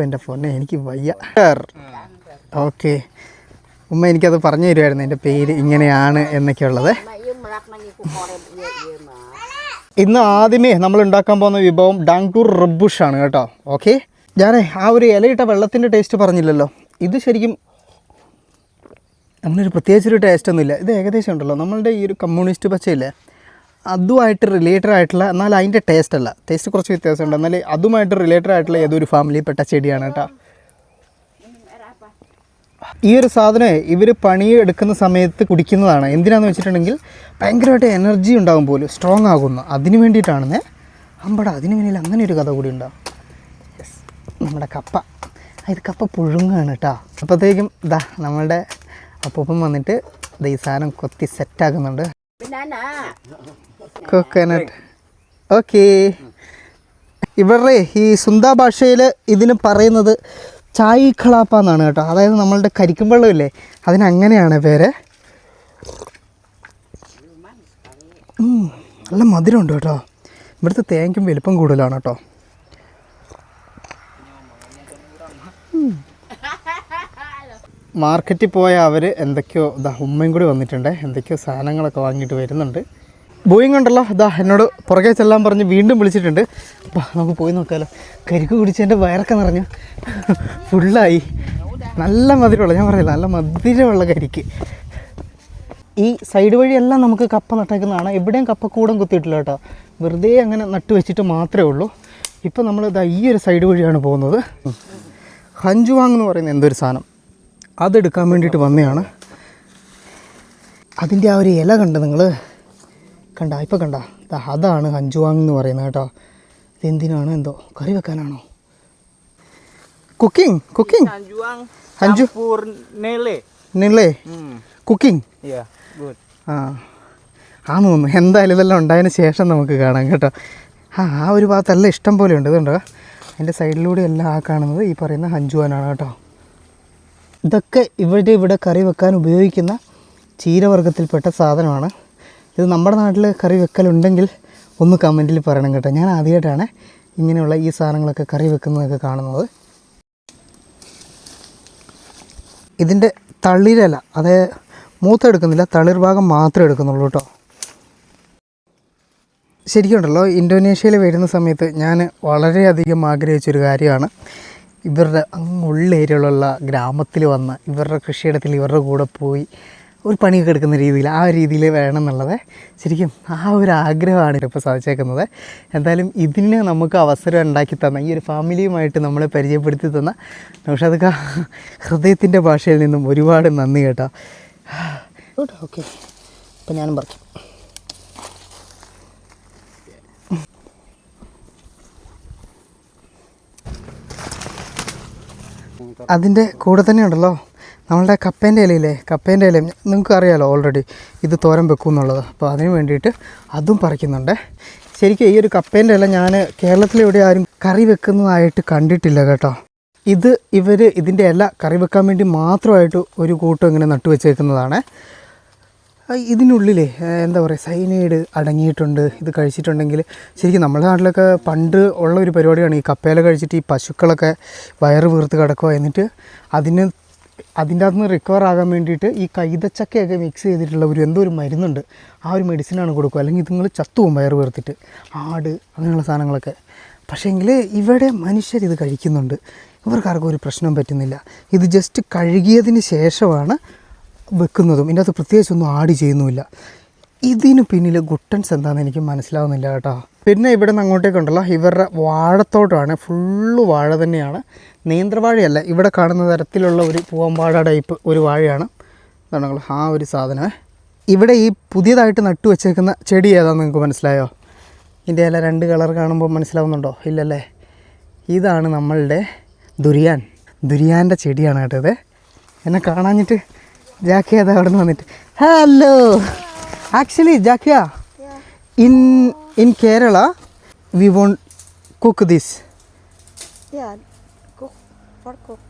[SPEAKER 1] എൻ്റെ പൊന്നെ, എനിക്ക് വയ്യ. ഓക്കെ, ഉമ്മ എനിക്കത് പറഞ്ഞു തരുമായിരുന്നു, എൻ്റെ പേര് ഇങ്ങനെയാണ് എന്നൊക്കെ ഉള്ളത്. ഇന്ന് ആദ്യമേ നമ്മൾ ഉണ്ടാക്കാൻ പോകുന്ന വിഭവം ഡാങ്ടൂർ റബ്ബുഷാണ് കേട്ടോ. ഓക്കെ, ഞാനേ ആ ഒരു ഇലയിട്ട വെള്ളത്തിൻ്റെ ടേസ്റ്റ് പറഞ്ഞില്ലല്ലോ. ഇത് ശരിക്കും അങ്ങനൊരു പ്രത്യേകിച്ചൊരു ടേസ്റ്റൊന്നുമില്ല. ഇത് ഏകദേശം ഉണ്ടല്ലോ നമ്മളുടെ ഈ ഒരു കമ്മ്യൂണിസ്റ്റ് പച്ചയില്ലേ, അതുമായിട്ട് റിലേറ്റഡ് ആയിട്ടുള്ള, എന്നാൽ അതിൻ്റെ ടേസ്റ്റ് കുറച്ച് വ്യത്യാസമുണ്ട്, എന്നാൽ അതുമായിട്ട് റിലേറ്റഡ് ആയിട്ടുള്ള ഏതൊരു ഫാമിലിയിൽപ്പെട്ട ചെടിയാണ് കേട്ടോ. ഈ ഒരു സാധനം ഇവർ പണിയെടുക്കുന്ന സമയത്ത് കുടിക്കുന്നതാണ്. എന്തിനാന്ന് വെച്ചിട്ടുണ്ടെങ്കിൽ ഭയങ്കരമായിട്ട് എനർജി ഉണ്ടാകും പോലും, സ്ട്രോങ് ആകുന്നു, അതിന് വേണ്ടിയിട്ടാണെന്നേ. അതിന് പിന്നിൽ അങ്ങനെ ഒരു കഥ കൂടി ഉണ്ടാവും. യെസ്, നമ്മുടെ കപ്പ, ഇത് കപ്പ പുഴുങ്ങാണ് കേട്ടോ. അപ്പോഴത്തേക്കും ഇതാ നമ്മളുടെ അപ്പൂപ്പൻ വന്നിട്ട് ഈ സാധനം കൊത്തി സെറ്റാക്കുന്നുണ്ട്. കോക്കനട്ട്. ഓക്കെ. ഇവരുടെ ഈ സുന്ദ ഭാഷയിൽ ഇതിന് പറയുന്നത് ചായ് ഖളാപ്പ എന്നാണ് കേട്ടോ. അതായത് നമ്മളുടെ കരിക്കും വെള്ളമില്ലേ, അതിനങ്ങനെയാണ് പേര്. നല്ല മധുരമുണ്ട് കേട്ടോ. ഇവിടുത്തെ തേങ്ങയ്ക്കും വലിപ്പം കൂടുതലാണ് കേട്ടോ. മാർക്കറ്റിൽ പോയ അവർ എന്തൊക്കെയോ ഉമ്മയും കൂടി വന്നിട്ടുണ്ട്. എന്തൊക്കെയോ സാധനങ്ങളൊക്കെ വാങ്ങിയിട്ട് വരുന്നുണ്ട്. ബോയിങ് ഉണ്ടല്ലോ, എന്നോട് പുറകെ ചെല്ലാൻ പറഞ്ഞ് വീണ്ടും വിളിച്ചിട്ടുണ്ട്. അപ്പോൾ നമുക്ക് പോയി നോക്കാമല്ലോ. കരിക്ക് കുടിച്ച് എൻ്റെ വയറൊക്കെ നിറഞ്ഞു, ഫുള്ളായി. നല്ല മധുരമുള്ള, ഞാൻ പറയില്ല, നല്ല മധുരമുള്ള കരിക്ക്. ഈ സൈഡ് വഴിയെല്ലാം നമുക്ക് കപ്പ നട്ടേക്കുന്നതാണ്. എവിടെയും കപ്പക്കൂടം കുത്തിയിട്ടില്ല കേട്ടോ. വെറുതെ അങ്ങനെ നട്ട് വെച്ചിട്ട് മാത്രമേ ഉള്ളൂ. ഇപ്പോൾ നമ്മൾ ഈ ഒരു സൈഡ് വഴിയാണ് പോകുന്നത്. ഹഞ്ചുവാങ് എന്ന് പറയുന്ന എന്തൊരു സാധനം, അതെടുക്കാൻ വേണ്ടിയിട്ട് വന്നതാണ്. അതിൻ്റെ ആ ഒരു ഇല കണ്ട നിങ്ങൾ, ഇപ്പോൾ കണ്ട, അതാണ് ഹഞ്ചുവാങ് എന്ന് പറയുന്നത് കേട്ടോ. ഇതെന്തിനാണ് എന്തോ, കറി വെക്കാനാണോ? Cooking ഹഞ്ചു നെല്ലേ cooking. ആന്ന് തോന്നുന്നു. എന്തായാലും ഇതെല്ലാം ഉണ്ടായതിന് ശേഷം നമുക്ക് കാണാം കേട്ടോ. ആ ഒരു ഭാഗത്തെല്ലാം ഇഷ്ടം പോലെ ഉണ്ട്. ഇതുണ്ടോ, അതിൻ്റെ സൈഡിലൂടെ എല്ലാം ആ കാണുന്നത് ഈ പറയുന്ന ഹഞ്ചുവാനാണ് കേട്ടോ. ഇതൊക്കെ ഇവിടെ കറി വെക്കാൻ ഉപയോഗിക്കുന്ന ചീരവർഗ്ഗത്തിൽപ്പെട്ട സാധനമാണ്. ഇത് നമ്മുടെ നാട്ടിൽ കറി വെക്കലുണ്ടെങ്കിൽ ഒന്ന് കമൻറ്റിൽ പറയണം കേട്ടോ. ഞാൻ ആദ്യമായിട്ടാണ് ഇങ്ങനെയുള്ള ഈ സാധനങ്ങളൊക്കെ കറി വെക്കുന്നതൊക്കെ കാണുന്നത്. ഇതിൻ്റെ തളിരല, അത് മൂത്തെടുക്കുന്നില്ല, തളിർ ഭാഗം മാത്രമേ എടുക്കുന്നുള്ളൂ കേട്ടോ. ശരിക്കും ഉണ്ടല്ലോ, ഇന്തോനേഷ്യയിൽ വരുന്ന സമയത്ത് ഞാൻ വളരെയധികം ആഗ്രഹിച്ചൊരു കാര്യമാണ് ഇവരുടെ അങ്ങുള്ള ഏരിയയിലുള്ള ഗ്രാമത്തിൽ വന്ന് ഇവരുടെ കൃഷിയിടത്തിൽ ഇവരുടെ കൂടെ പോയി ഒരു പണിയൊക്കെ എടുക്കുന്ന രീതിയിൽ, ആ രീതിയിൽ വേണം എന്നുള്ളത്. ശരിക്കും ആ ഒരു ആഗ്രഹമാണ് ഇപ്പോൾ സാധിച്ചേക്കുന്നത്. എന്തായാലും ഇതിന് നമുക്ക് അവസരം ഉണ്ടാക്കി തന്ന ഈ ഒരു ഫാമിലിയുമായിട്ട് നമ്മളെ പരിചയപ്പെടുത്തി തന്ന നൗഷാദ് ഹൃദയത്തിൻ്റെ ഭാഷയിൽ നിന്നും ഒരുപാട് നന്ദി കേട്ടോ. ഓക്കെ, അപ്പം ഞാനും പറഞ്ഞു. അതിൻ്റെ കൂടെ തന്നെ ഉണ്ടല്ലോ നമ്മളുടെ കപ്പേൻ്റെ ഇലയില്ലേ, കപ്പേൻ്റെ ഇലയും നിങ്ങൾക്ക് അറിയാമല്ലോ ഓൾറെഡി ഇത് തോരൻ വെക്കും എന്നുള്ളത്. അപ്പോൾ അതിന് വേണ്ടിയിട്ട് അതും പറിക്കുന്നുണ്ട്. ശരിക്കും ഈ ഒരു കപ്പേൻ്റെ ഇല ഞാൻ കേരളത്തിലെവിടെ ആരും കറി വെക്കുന്നതായിട്ട് കണ്ടിട്ടില്ല കേട്ടോ. ഇതിൻ്റെ ഇല കറി വെക്കാൻ വേണ്ടി മാത്രമായിട്ട് ഒരു കൂട്ടം ഇങ്ങനെ നട്ടു വെച്ചേക്കുന്നതാണ്. ഇതിനുള്ളിൽ എന്താ പറയുക, സൈനൈഡ് അടങ്ങിയിട്ടുണ്ട്. ഇത് കഴിച്ചിട്ടുണ്ടെങ്കിൽ ശരിക്കും നമ്മുടെ നാട്ടിലൊക്കെ പണ്ട് ഉള്ള ഒരു പരിപാടിയാണ്. ഈ കപ്പയില കഴിച്ചിട്ട് ഈ പശുക്കളൊക്കെ വയറ് വീർത്ത് കിടക്കുക, എന്നിട്ട് അതിൻ്റെ അകത്ത് നിന്ന് റിക്കവർ ആകാൻ വേണ്ടിയിട്ട് ഈ കൈതച്ചക്കയൊക്കെ മിക്സ് ചെയ്തിട്ടുള്ള എന്തോ ഒരു മരുന്നുണ്ട്, ആ ഒരു മെഡിസിനാണ് കൊടുക്കുക. അല്ലെങ്കിൽ ഇതുങ്ങൾ ചത്തുപോകും വയറ് വീർത്തിട്ട്, ആട് അങ്ങനെയുള്ള സാധനങ്ങളൊക്കെ. പക്ഷേങ്കിൽ ഇവിടെ മനുഷ്യരിത് കഴിക്കുന്നുണ്ട്, ഇവർക്കാർക്കും ഒരു പ്രശ്നം പറ്റുന്നില്ല. ഇത് ജസ്റ്റ് കഴുകിയതിന് ശേഷമാണ് വെക്കുന്നതും, ഇതിൻ്റെ അകത്ത് പ്രത്യേകിച്ചൊന്നും ആഡ് ചെയ്യുന്നുമില്ല. ഇതിന് പിന്നിൽ ഗുട്ടൻസ് എന്താണെന്ന് എനിക്ക് മനസ്സിലാവുന്നില്ല കേട്ടോ. പിന്നെ ഇവിടെ നിന്ന് അങ്ങോട്ടേക്കുണ്ടല്ലോ, ഇവരുടെ വാഴത്തോട്ടമാണ്, ഫുള്ള് വാഴ തന്നെയാണ്, നേന്ത്രവാഴയല്ല. ഇവിടെ കാണുന്ന തരത്തിലുള്ള ഒരു പൂവമ്പാഴ ടൈപ്പ് ഒരു വാഴയാണ്. ഇതാണ് ആ ഒരു സാധനം. ഇവിടെ ഈ പുതിയതായിട്ട് നട്ടു വെച്ചേക്കുന്ന ചെടി ഏതാണെന്ന് നിങ്ങൾക്ക് മനസ്സിലായോ? ഇതിൻ്റെ ഇല 2 കളർ കാണുമ്പോൾ മനസ്സിലാവുന്നുണ്ടോ? ഇല്ലല്ലേ? ഇതാണ് നമ്മളുടെ ദുരിയാൻ്റെ ചെടിയാണ് കേട്ടോ ഇത്. എന്നെ കാണാഞ്ഞിട്ട് ജാക്കിയ അത് അവിടെ നിന്ന് വന്നിട്ട് ഹലോ. ആക്ച്വലി ജാക്കിയ, in Kerala we won't cook this.
[SPEAKER 3] Yeah, cook.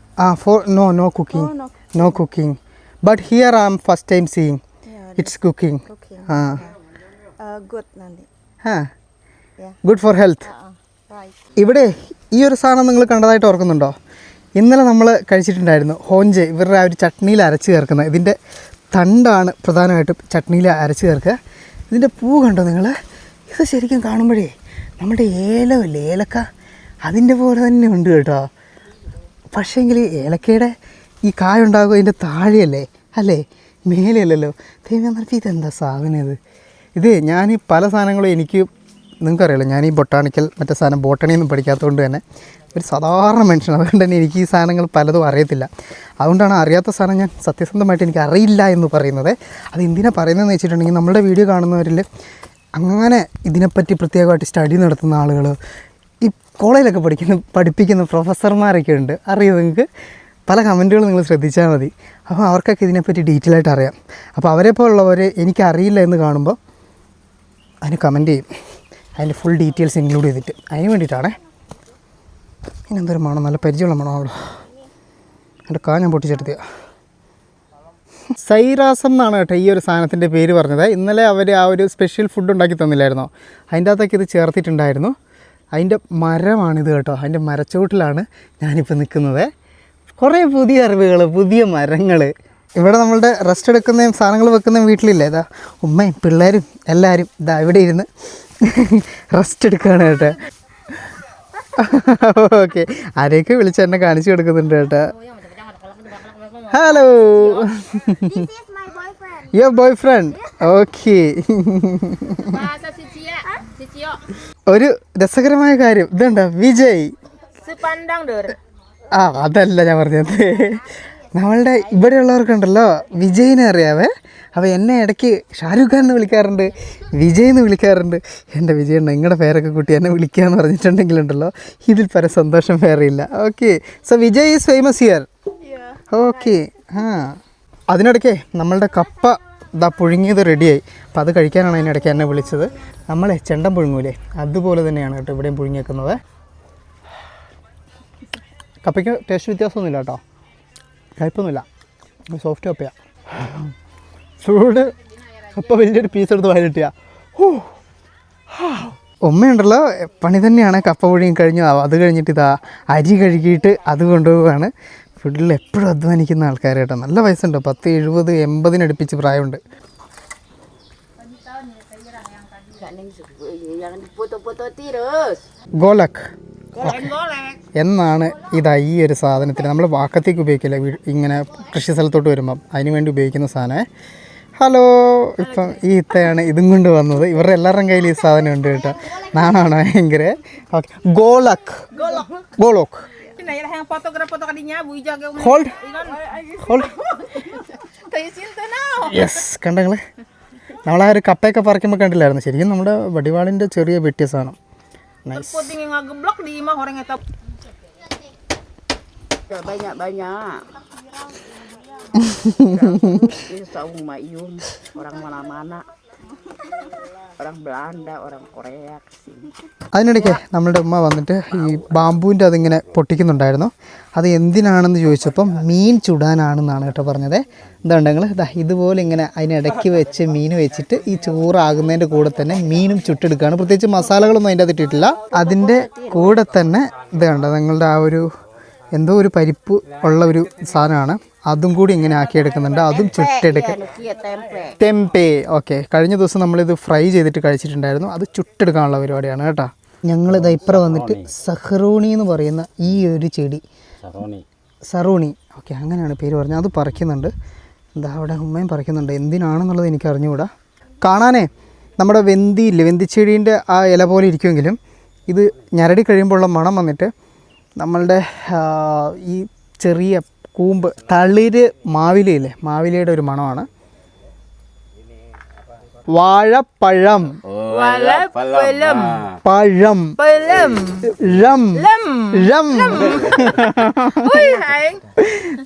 [SPEAKER 1] No cooking.
[SPEAKER 3] Oh,
[SPEAKER 1] no cooking. But here I'm first time seeing.
[SPEAKER 3] Yeah,
[SPEAKER 1] It's cooking.
[SPEAKER 3] Good Nandi. Yeah.
[SPEAKER 1] Good for health.
[SPEAKER 3] Right.
[SPEAKER 1] ഇവിടെ ഈ ഒരു സാധനം നിങ്ങൾ കണ്ടതായിട്ട് ഓർക്കുന്നുണ്ടോ? ഇന്നലെ നമ്മൾ കഴിച്ചിട്ടുണ്ടായിരുന്നു ഹോഞ്ചെ. ഇവരുടെ ആ ഒരു ചട്നിയിൽ അരച്ച് ചേർക്കുന്നത്, ഇതിൻ്റെ തണ്ടാണ് പ്രധാനമായിട്ടും ചട്നിയിൽ അരച്ച് ചേർക്കുക. ഇതിൻ്റെ പൂ കണ്ടോ നിങ്ങൾ? ഇത് ശരിക്കും കാണുമ്പോഴേ നമ്മുടെ ഏലമില്ലേ, ഏലക്ക, അതിൻ്റെ പോലെ തന്നെ ഉണ്ട് കേട്ടോ. പക്ഷേങ്കിൽ ഏലക്കയുടെ ഈ കായ ഉണ്ടാകുക ഇതിൻ്റെ താഴെയല്ലേ, അല്ലേ, മേലെയല്ലല്ലോ. ദൈവം, ഇതെന്താ സാധനം ഇത്? ഞാൻ ഈ പല സാധനങ്ങളും എനിക്ക് നിങ്ങൾക്കറിയാലോ, ഞാൻ ഈ ബൊട്ടാണിക്കൽ മറ്റേ സാധനം ബോട്ടണിയൊന്നും പഠിക്കാത്തതുകൊണ്ട് തന്നെ ഒരു സാധാരണ മനുഷ്യൻ. അതുകൊണ്ട് തന്നെ എനിക്ക് ഈ സാധനങ്ങൾ പലതും അറിയത്തില്ല. അതുകൊണ്ടാണ് അറിയാത്ത സാധനം ഞാൻ സത്യസന്ധമായിട്ട് എനിക്ക് അറിയില്ല എന്ന് പറയുന്നത്. അത് എന്തിനാണ് പറയുന്നതെന്ന് വെച്ചിട്ടുണ്ടെങ്കിൽ, നമ്മുടെ വീഡിയോ കാണുന്നവരിൽ അങ്ങനെ ഇതിനെപ്പറ്റി പ്രത്യേകമായിട്ട് സ്റ്റഡി നടത്തുന്ന ആളുകൾ, ഈ കോളേജിലൊക്കെ പഠിപ്പിക്കുന്ന പ്രൊഫസർമാരൊക്കെ ഉണ്ട്, അറിയോ നിങ്ങൾക്ക്? പല കമൻറ്റുകളും നിങ്ങൾ ശ്രദ്ധിച്ചാൽ മതി. അപ്പോൾ അവർക്കൊക്കെ ഇതിനെപ്പറ്റി ഡീറ്റെയിൽ ആയിട്ട് അറിയാം. അപ്പോൾ അവരെ പോലുള്ളവർ എനിക്കറിയില്ല എന്ന് കാണുമ്പോൾ അതിന് കമൻറ്റ് ചെയ്യും, അതിൻ്റെ ഫുൾ ഡീറ്റെയിൽസ് ഇൻക്ലൂഡ് ചെയ്തിട്ട്. അതിന് വേണ്ടിയിട്ടാണേ. ഇനെന്തൊരു മണം, നല്ല പരിചയമുള്ള മണമാണല്ലോ. എൻ്റെ ഞാൻ പൊട്ടിച്ചെടുത്തിയ സൈറാസം എന്നാണ് കേട്ടോ ഈ ഒരു സാധനത്തിൻ്റെ പേര് പറഞ്ഞത്. ഇന്നലെ അവർ ആ ഒരു സ്പെഷ്യൽ ഫുഡ് ഉണ്ടാക്കി തന്നില്ലായിരുന്നോ, അതിൻ്റെ അകത്തൊക്കെ ഇത് ചേർത്തിട്ടുണ്ടായിരുന്നു. അതിൻ്റെ മരമാണിത് കേട്ടോ. അതിൻ്റെ മരച്ചുവട്ടിലാണ് ഞാനിപ്പോൾ നിൽക്കുന്നത്. കുറേ പുതിയ അറിവുകൾ, പുതിയ മരങ്ങൾ. ഇവിടെ നമ്മളുടെ റെസ്റ്റ് എടുക്കുന്നതും സാധനങ്ങൾ വെക്കുന്നതും വീട്ടിലില്ല. ഇതാ ഉമ്മയും പിള്ളേരും എല്ലാവരും ഇതാ ഇവിടെ ഇരുന്ന് റെസ്റ്റ് എടുക്കുകയാണ് കേട്ടോ. ഓക്കെ, ആരെയൊക്കെ വിളിച്ച് എന്നെ കാണിച്ചു കൊടുക്കുന്നുണ്ട് കേട്ടോ. Hello, your boy friend. Okay, ഒരു രസകരമായ കാര്യം ഇതുണ്ടോ വിജയ്? ആ അതല്ല ഞാൻ പറഞ്ഞത്. നമ്മളുടെ ഇവിടെയുള്ളവർക്കുണ്ടല്ലോ വിജയിനെ അറിയാവേ. അപ്പോൾ എന്നെ ഇടയ്ക്ക് ഷാരൂഖ് ഖാൻ എന്ന് വിളിക്കാറുണ്ട്, വിജയ് എന്ന് വിളിക്കാറുണ്ട്. എൻ്റെ വിജയണ്ണ നിങ്ങളുടെ പേരൊക്കെ കൂട്ടി എന്നെ വിളിക്കാമെന്ന് പറഞ്ഞിട്ടുണ്ടെങ്കിലുണ്ടല്ലോ ഇതിൽ പല സന്തോഷം വേറെ ഇല്ല. Okay, so Vijay is famous here. Okay, അതിനിടയ്ക്ക് നമ്മളുടെ കപ്പ ഇതാ പുഴുങ്ങിയത് റെഡിയായി. അപ്പോൾ അത് കഴിക്കാനാണ് അതിനിടയ്ക്ക് എന്നെ വിളിച്ചത്. നമ്മളെ ചെണ്ടം പുഴുങ്ങൂലേ, അതുപോലെ തന്നെയാണ് കേട്ടോ ഇവിടെയും പുഴുങ്ങിയേക്കുന്നത്. കപ്പയ്ക്ക് ടേസ്റ്റ് വ്യത്യാസമൊന്നുമില്ല കേട്ടോ, കഴിപ്പൊന്നുമില്ല. സോഫ്റ്റ് കപ്പയാണ്. ചൂട് കപ്പ വലിയൊരു പീസ് എടുത്ത് വായിലിട്ടിയാ. ഉമ്മയുണ്ടല്ലോ പണി തന്നെയാണ്. കപ്പ പുഴുങ്ങി കഴിഞ്ഞു. അത് കഴിഞ്ഞിട്ട് ഇതാ അരി കഴുകിയിട്ട് അത് കൊണ്ടുപോവുകയാണ്. വീട്ടിൽ എപ്പോഴും അധ്വാനിക്കുന്ന ആൾക്കാർ കേട്ടോ. നല്ല വയസ്സുണ്ട്, 10, 70, 80 അടുപ്പിച്ച് പ്രായമുണ്ട്. ഗോലക് എന്നാണ് ഇതാ ഈ ഒരു സാധനത്തിന് നമ്മൾ വാക്കത്തേക്ക് ഉപയോഗിക്കില്ല, ഇങ്ങനെ കൃഷി സ്ഥലത്തോട്ട് വരുമ്പം അതിന് വേണ്ടി ഉപയോഗിക്കുന്ന സാധനമേ. ഹലോ, ഇപ്പം ഈ ഇത്തയാണ് ഇതും കൊണ്ട് വന്നത്. ഇവരുടെ എല്ലാവരുടെയും കയ്യിൽ ഈ സാധനം ഉണ്ട് കേട്ടോ. നാണാണ് ഭയങ്കര. ഓക്കെ, ഗോലക്, ഗോലോക്. Hold hold. യെസ്, കണ്ടങ്ങള് നമ്മളാ ഒരു കപ്പയൊക്കെ പറിക്കുമ്പോൾ കണ്ടില്ലായിരുന്നു. ശരിക്കും നമ്മുടെ വടിവാളിൻ്റെ ചെറിയ വെട്ടിയ സാധനം. Nice.
[SPEAKER 3] Saung Mayun, orang mana-mana, orang Belanda, orang Korea kesini.
[SPEAKER 1] അതിനിടയ്ക്ക് നമ്മളുടെ ഉമ്മ വന്നിട്ട് ഈ ബാമ്പൂവിൻ്റെ അതിങ്ങനെ പൊട്ടിക്കുന്നുണ്ടായിരുന്നു. അത് എന്തിനാണെന്ന് ചോദിച്ചപ്പം മീൻ ചുടാനാണെന്നാണ് കേട്ടോ പറഞ്ഞത്. എന്താണ്ടെങ്കിൽ ഇതുപോലെ ഇങ്ങനെ അതിനിടയ്ക്ക് വെച്ച് മീൻ വെച്ചിട്ട് ഈ ചോറാകുന്നതിൻ്റെ കൂടെ തന്നെ മീനും ചുട്ടെടുക്കുകയാണ്. പ്രത്യേകിച്ച് മസാലകളൊന്നും അതിൻ്റെ അത് ഇട്ടിട്ടില്ല. അതിൻ്റെ കൂടെ തന്നെ ഇത് കണ്ടോ, നിങ്ങളുടെ ആ ഒരു എന്തോ ഒരു പരിപ്പ് ഉള്ള ഒരു സാധനമാണ്. അതും കൂടി ഇങ്ങനെ ആക്കിയെടുക്കുന്നുണ്ട്. അതും ചുട്ടെടുക്കുക. ടെമ്പേ. ഓക്കെ, കഴിഞ്ഞ ദിവസം നമ്മളിത് ഫ്രൈ ചെയ്തിട്ട് കഴിച്ചിട്ടുണ്ടായിരുന്നു. അത് ചുട്ടെടുക്കാനുള്ള പരിപാടിയാണ് കേട്ടോ. ഞങ്ങളിത് ഇപ്പുറം വന്നിട്ട് സഹറോണി എന്ന് പറയുന്ന ഈ ഒരു ചെടി, സറോണി, ഓക്കെ അങ്ങനെയാണ് പേര് പറഞ്ഞത്, അത് പറിക്കുന്നുണ്ട്. എന്താ അവിടെ ഉമ്മയും പറിക്കുന്നുണ്ട്. എന്തിനാണെന്നുള്ളത് എനിക്ക് അറിഞ്ഞുകൂടാ. കാണാനേ നമ്മുടെ വെന്തിയില്ലേ, വെന്തിച്ചെടീൻ്റെ ആ ഇല പോലെ ഇരിക്കുമെങ്കിലും ഇത് ഞരടി കഴിയുമ്പോഴുള്ള മണം വന്നിട്ട് നമ്മളുടെ ഈ ചെറിയ കൂമ്പ് തളിര് മാവിലയില്ലേ, മാവിലയുടെ ഒരു മണമാണ്. വാഴപ്പഴം, പഴം, രം.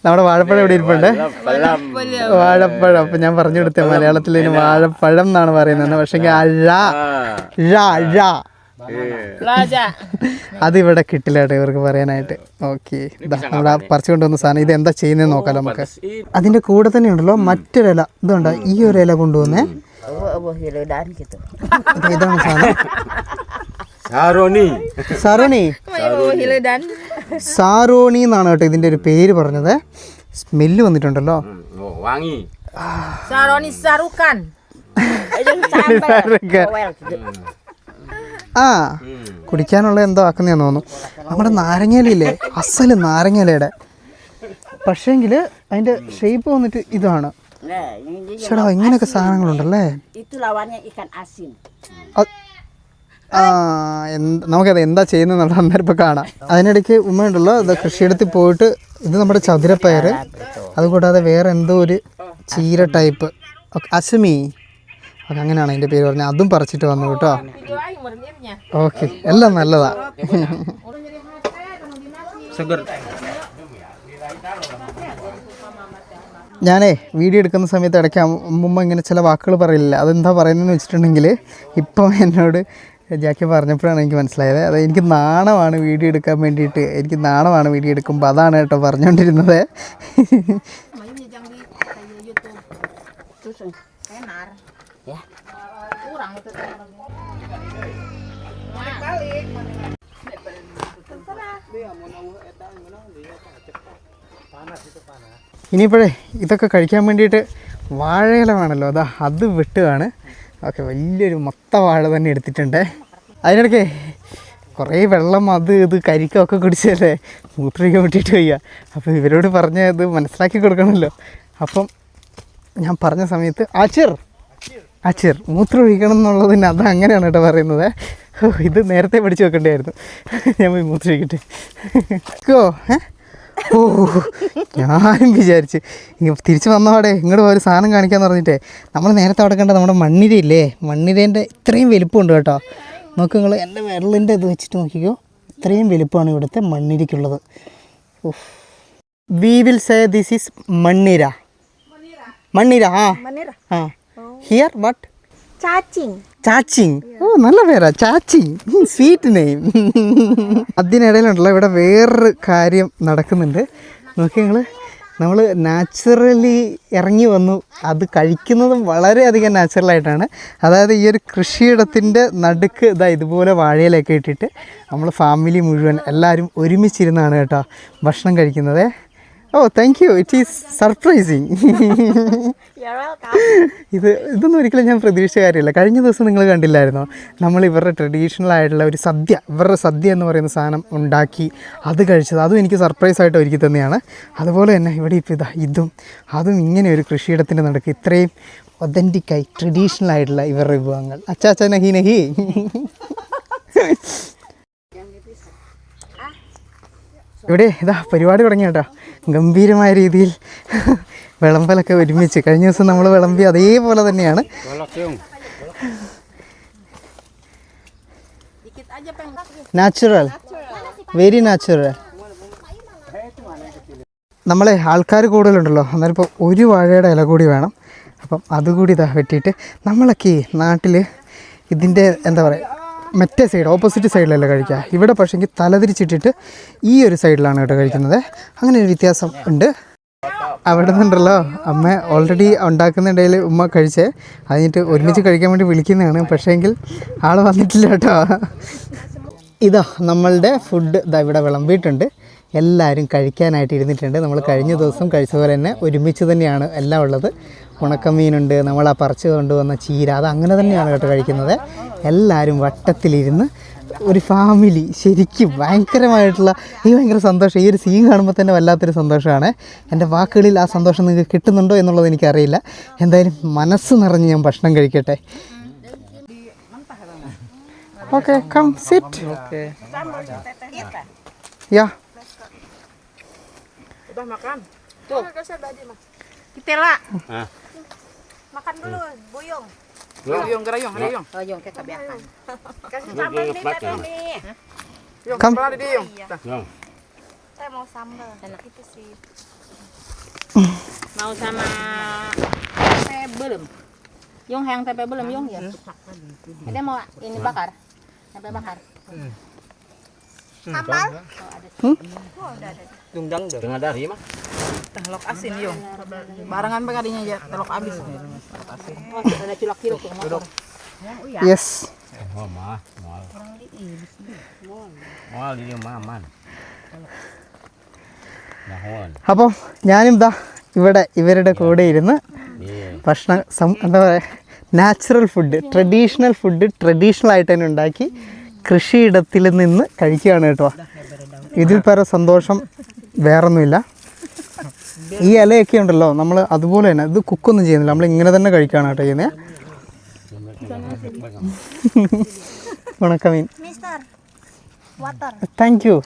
[SPEAKER 1] നമ്മുടെ വാഴപ്പഴം ഇവിടെ ഇരിപ്പുണ്ട്. വാഴപ്പഴം. അപ്പം ഞാൻ പറഞ്ഞു കൊടുത്തേ മലയാളത്തിൽ ഇതിന് വാഴപ്പഴം എന്നാണ് പറയുന്നത്. പക്ഷേ അതിവിടെ കിട്ടില്ല കേട്ടോ ഇവർക്ക് പറയാനായിട്ട്. ഓക്കെ, നമ്മുടെ പറിച്ചു കൊണ്ടുവന്ന സാധനം ഇത് എന്താ ചെയ്യുന്നതെന്ന് നോക്കാം നമുക്ക്. അതിൻ്റെ കൂടെ തന്നെ ഉണ്ടല്ലോ മറ്റൊരില, ഇതുണ്ടോ ഈ ഒരു ഇല കൊണ്ടുവന്നേ. ഇതാണ് സാധനം, സാറോണി എന്നാണ് കേട്ടോ ഇതിൻ്റെ ഒരു പേര് പറഞ്ഞത്. സ്മെല്ല് വന്നിട്ടുണ്ടല്ലോ. ആ കുടിക്കാനുള്ള എന്തോ ആക്കുന്നതെന്ന് തോന്നുന്നു. നമ്മുടെ നാരങ്ങയിലയില്ലേ, അസല് നാരങ്ങയിലയുടെ, പക്ഷേങ്കിൽ അതിൻ്റെ ഷേപ്പ് വന്നിട്ട് ഇതാണ്. ചേട്ടാ ഇങ്ങനെയൊക്കെ സാധനങ്ങളുണ്ടല്ലേ. നമുക്കത് എന്താ ചെയ്യുന്നതെന്നുള്ള അന്നേരം ഇപ്പോൾ കാണാം. അതിനിടയ്ക്ക് ഉമ്മയുണ്ടല്ലോ ഇത് കൃഷിയിടത്തിൽ പോയിട്ട് ഇത് നമ്മുടെ ചതുരപ്പയർ, അതുകൂടാതെ വേറെ എന്തോ ഒരു ചീര ടൈപ്പ് അസുമി, ഓക്കെ അങ്ങനെയാണ് അതിൻ്റെ പേര് പറഞ്ഞത്. അതും പറിച്ചിട്ട് വന്നു കേട്ടോ. ഓക്കെ, എല്ലാം നല്ലതാ. ഞാനേ വീഡിയോ എടുക്കുന്ന സമയത്ത് ഇടയ്ക്ക് അമ്മൂമ്മ ഇങ്ങനെ ചില വാക്കുകൾ പറയില്ല. അതെന്താ പറയുന്നതെന്ന് വെച്ചിട്ടുണ്ടെങ്കിൽ ഇപ്പം എന്നോട് ജാക്കി പറഞ്ഞപ്പോഴാണ് എനിക്ക് മനസ്സിലായത്. അത് എനിക്ക് നാണമാണ് വീഡിയോ എടുക്കാൻ വേണ്ടിയിട്ട്, എനിക്ക് നാണമാണ് വീഡിയോ എടുക്കുമ്പോൾ, അതാണ് കേട്ടോ പറഞ്ഞുകൊണ്ടിരുന്നത്. ഇനിയിപ്പോഴേ ഇതൊക്കെ കഴിക്കാൻ വേണ്ടിയിട്ട് വാഴയില വേണമല്ലോ, അത് വെട്ടുകയാണ്. ഓക്കെ, വലിയൊരു മൊത്ത വാഴ തന്നെ എടുത്തിട്ടുണ്ട്. അതിനിടയ്ക്ക് കുറേ വെള്ളം ഇത് കരിക്കൊക്കെ കുടിച്ചല്ലേ മൂത്രമൊക്കെ വിട്ടിട്ട് വയ്യ. അപ്പോൾ ഇവരോട് പറഞ്ഞ ഇത് മനസ്സിലാക്കി കൊടുക്കണമല്ലോ. അപ്പം ഞാൻ പറഞ്ഞ സമയത്ത് ആച്ചിർ മൂത്രം ഒഴിക്കണം എന്നുള്ളതിന് അത് അങ്ങനെയാണ് കേട്ടോ പറയുന്നത്. ഇത് നേരത്തെ പഠിച്ചു വെക്കേണ്ടായിരുന്നു. ഞാൻ പോയി മൂത്രം ഒഴിക്കട്ടെ. ഓ, ഞാനും വിചാരിച്ച് തിരിച്ച് വന്നപാടെ ഇങ്ങോട്ട് ഒരു സാധനം കാണിക്കാമെന്ന് പറഞ്ഞിട്ടേ, നമ്മൾ നേരത്തെ അവിടെ കണ്ട നമ്മുടെ മണ്ണിരയില്ലേ, മണ്ണിരേൻ്റെ ഇത്രയും വലിപ്പമുണ്ട് കേട്ടോ. നോക്ക് നിങ്ങൾ, എൻ്റെ വിരലിൻ്റെ ഇത് വെച്ചിട്ട് നോക്കിക്കോ, ഇത്രയും വലിപ്പമാണ് ഇവിടുത്തെ മണ്ണിരയ്ക്കുള്ളത്. We will say this is mannira. ആ ഹിയർ വാട്ട്? ചാച്ചിങ്. ഓ, നല്ല പേരാ, ചാച്ചിങ്, സ്വീറ്റ് നെയിം. അതിനിടയിലുണ്ടല്ലോ ഇവിടെ വേറൊരു കാര്യം നടക്കുന്നുണ്ട്. നോക്കി നമ്മൾ നാച്ചുറലി ഇറങ്ങി വന്നു. അത് കഴിക്കുന്നതും വളരെയധികം നാച്ചുറലായിട്ടാണ്. അതായത് ഈ ഒരു കൃഷിയിടത്തിൻ്റെ നടുക്ക് ഇതുപോലെ വാഴയിലൊക്കെ ഇട്ടിട്ട് നമ്മൾ ഫാമിലി മുഴുവൻ എല്ലാവരും ഒരുമിച്ചിരുന്നാണ് കേട്ടോ ഭക്ഷണം കഴിക്കുന്നത്. Oh, thank you, it is surprising. ഇതൊന്നും ഒരിക്കലും ഞാൻ പ്രതീക്ഷിച്ച കാര്യമില്ല. കഴിഞ്ഞ ദിവസം നിങ്ങൾ കണ്ടില്ലായിരുന്നോ, നമ്മൾ ഇവരുടെ ട്രഡീഷണൽ ആയിട്ടുള്ള ഒരു സദ്യ, ഇവരുടെ സദ്യ എന്ന് പറയുന്ന സാധനം ഉണ്ടാക്കി അത് കഴിച്ചത്. അതും എനിക്ക് സർപ്രൈസായിട്ട് ഒരുക്കി തന്നെയാണ്. അതുപോലെ തന്നെ ഇവിടെ ഇപ്പോൾ അതും ഇങ്ങനെ ഒരു കൃഷിയിടത്തിൻ്റെ നടക്ക് ഇത്രയും ഒതൻറ്റിക്കായി ട്രഡീഷണൽ ആയിട്ടുള്ള ഇവരുടെ വിഭവങ്ങൾ. അച്ചാ നഹി ഇവിടെ പരിപാടി തുടങ്ങി കേട്ടോ. ഗംഭീരമായ രീതിയിൽ വിളമ്പലൊക്കെ ഒരുമിച്ച്. കഴിഞ്ഞ ദിവസം നമ്മൾ വിളമ്പി അതേപോലെ തന്നെയാണ്. Natural, very natural. നമ്മളെ ആൾക്കാർ കൂടുതലുണ്ടല്ലോ, എന്നാലും ഇപ്പോൾ ഒരു വാഴയുടെ ഇല കൂടി വേണം. അപ്പം അതുകൂടി വെട്ടിയിട്ട് നമ്മളൊക്കെ നാട്ടിൽ ഇതിൻ്റെ എന്താ പറയുക, മറ്റേ സൈഡ് ഓപ്പോസിറ്റ് സൈഡിലല്ല കഴിക്കുക. ഇവിടെ പക്ഷേങ്കിൽ തലതിരിച്ചിട്ടിട്ട് ഈ ഒരു സൈഡിലാണ് കേട്ടോ കഴിക്കുന്നത്. അങ്ങനെ ഒരു വ്യത്യാസം ഉണ്ട്. അവിടെ നിന്നുണ്ടല്ലോ അമ്മ ഓൾറെഡി ഉണ്ടാക്കുന്നിടയിൽ ഉമ്മ കഴിച്ചേ, അതിനിട്ട് ഒരുമിച്ച് കഴിക്കാൻ വേണ്ടി വിളിക്കുന്നതാണ്. പക്ഷേങ്കിൽ ആൾ വന്നിട്ടില്ല കേട്ടോ. നമ്മളുടെ ഫുഡ് ഇവിടെ വിളമ്പിയിട്ടുണ്ട്. എല്ലാവരും കഴിക്കാനായിട്ട് ഇരുന്നിട്ടുണ്ട്. നമ്മൾ കഴിഞ്ഞ ദിവസം കഴിച്ച പോലെ തന്നെ ഒരുമിച്ച് തന്നെയാണ് എല്ലാം ഉള്ളത്. ഉണക്കമീനുണ്ട്, നമ്മൾ ആ പറിച്ച് കൊണ്ടുവന്ന ചീര, അത് അങ്ങനെ തന്നെയാണ് കേട്ടോ കഴിക്കുന്നത്. എല്ലാവരും വട്ടത്തിലിരുന്ന് ഒരു ഫാമിലി. ശരിക്കും ഭയങ്കരമായിട്ടുള്ള ഭയങ്കര സന്തോഷം. ഈ ഒരു സീൻ കാണുമ്പോൾ തന്നെ വല്ലാത്തൊരു സന്തോഷമാണ്. എൻ്റെ വാക്കുകളിൽ ആ സന്തോഷം നിങ്ങൾക്ക് കിട്ടുന്നുണ്ടോ എന്നുള്ളത് എനിക്കറിയില്ല. എന്തായാലും മനസ്സ് നിറഞ്ഞ് ഞാൻ ഭക്ഷണം കഴിക്കട്ടെ. Okay, come sit. യാ,
[SPEAKER 3] udah makan tuh kita lah makan dulu buyung gerayong kita biarkan kasih sambal nih teteh nih yung sambal di yung saya mau sambal enak itu sih mau sama tempe belum yung yang tempe belum yung ya kita mau ini bakar tempe bakar sambal udah ada Dungdang dengan dari mah. Telok asin yung. Barangan ba kadinya ya telok abis. Telok asin. Oh, ada cilok cilok tuh motor.
[SPEAKER 1] Yes.
[SPEAKER 2] Oh, mah. Mal di maman.
[SPEAKER 1] അപ്പോൾ ഞാനും ഇവിടെ ഇവരുടെ കൂടെ ഇരുന്ന് ഭക്ഷണം എന്താ പറയുക, natural food, traditional ആയിട്ട് തന്നെ ഉണ്ടാക്കി കൃഷിയിടത്തിൽ നിന്ന് കഴിക്കുകയാണ് കേട്ടോ. ഇതിൽ പര സന്തോഷം വേറൊന്നുമില്ല. ഈ ഇലയൊക്കെ ഉണ്ടല്ലോ, നമ്മൾ അതുപോലെ തന്നെ ഇത് കുക്കൊന്നും ചെയ്യുന്നില്ല, നമ്മൾ ഇങ്ങനെ തന്നെ കഴിക്കുകയാണ് കേട്ടോ ചെയ്യുന്നത്. ഉണക്കമീൻ. Thank you.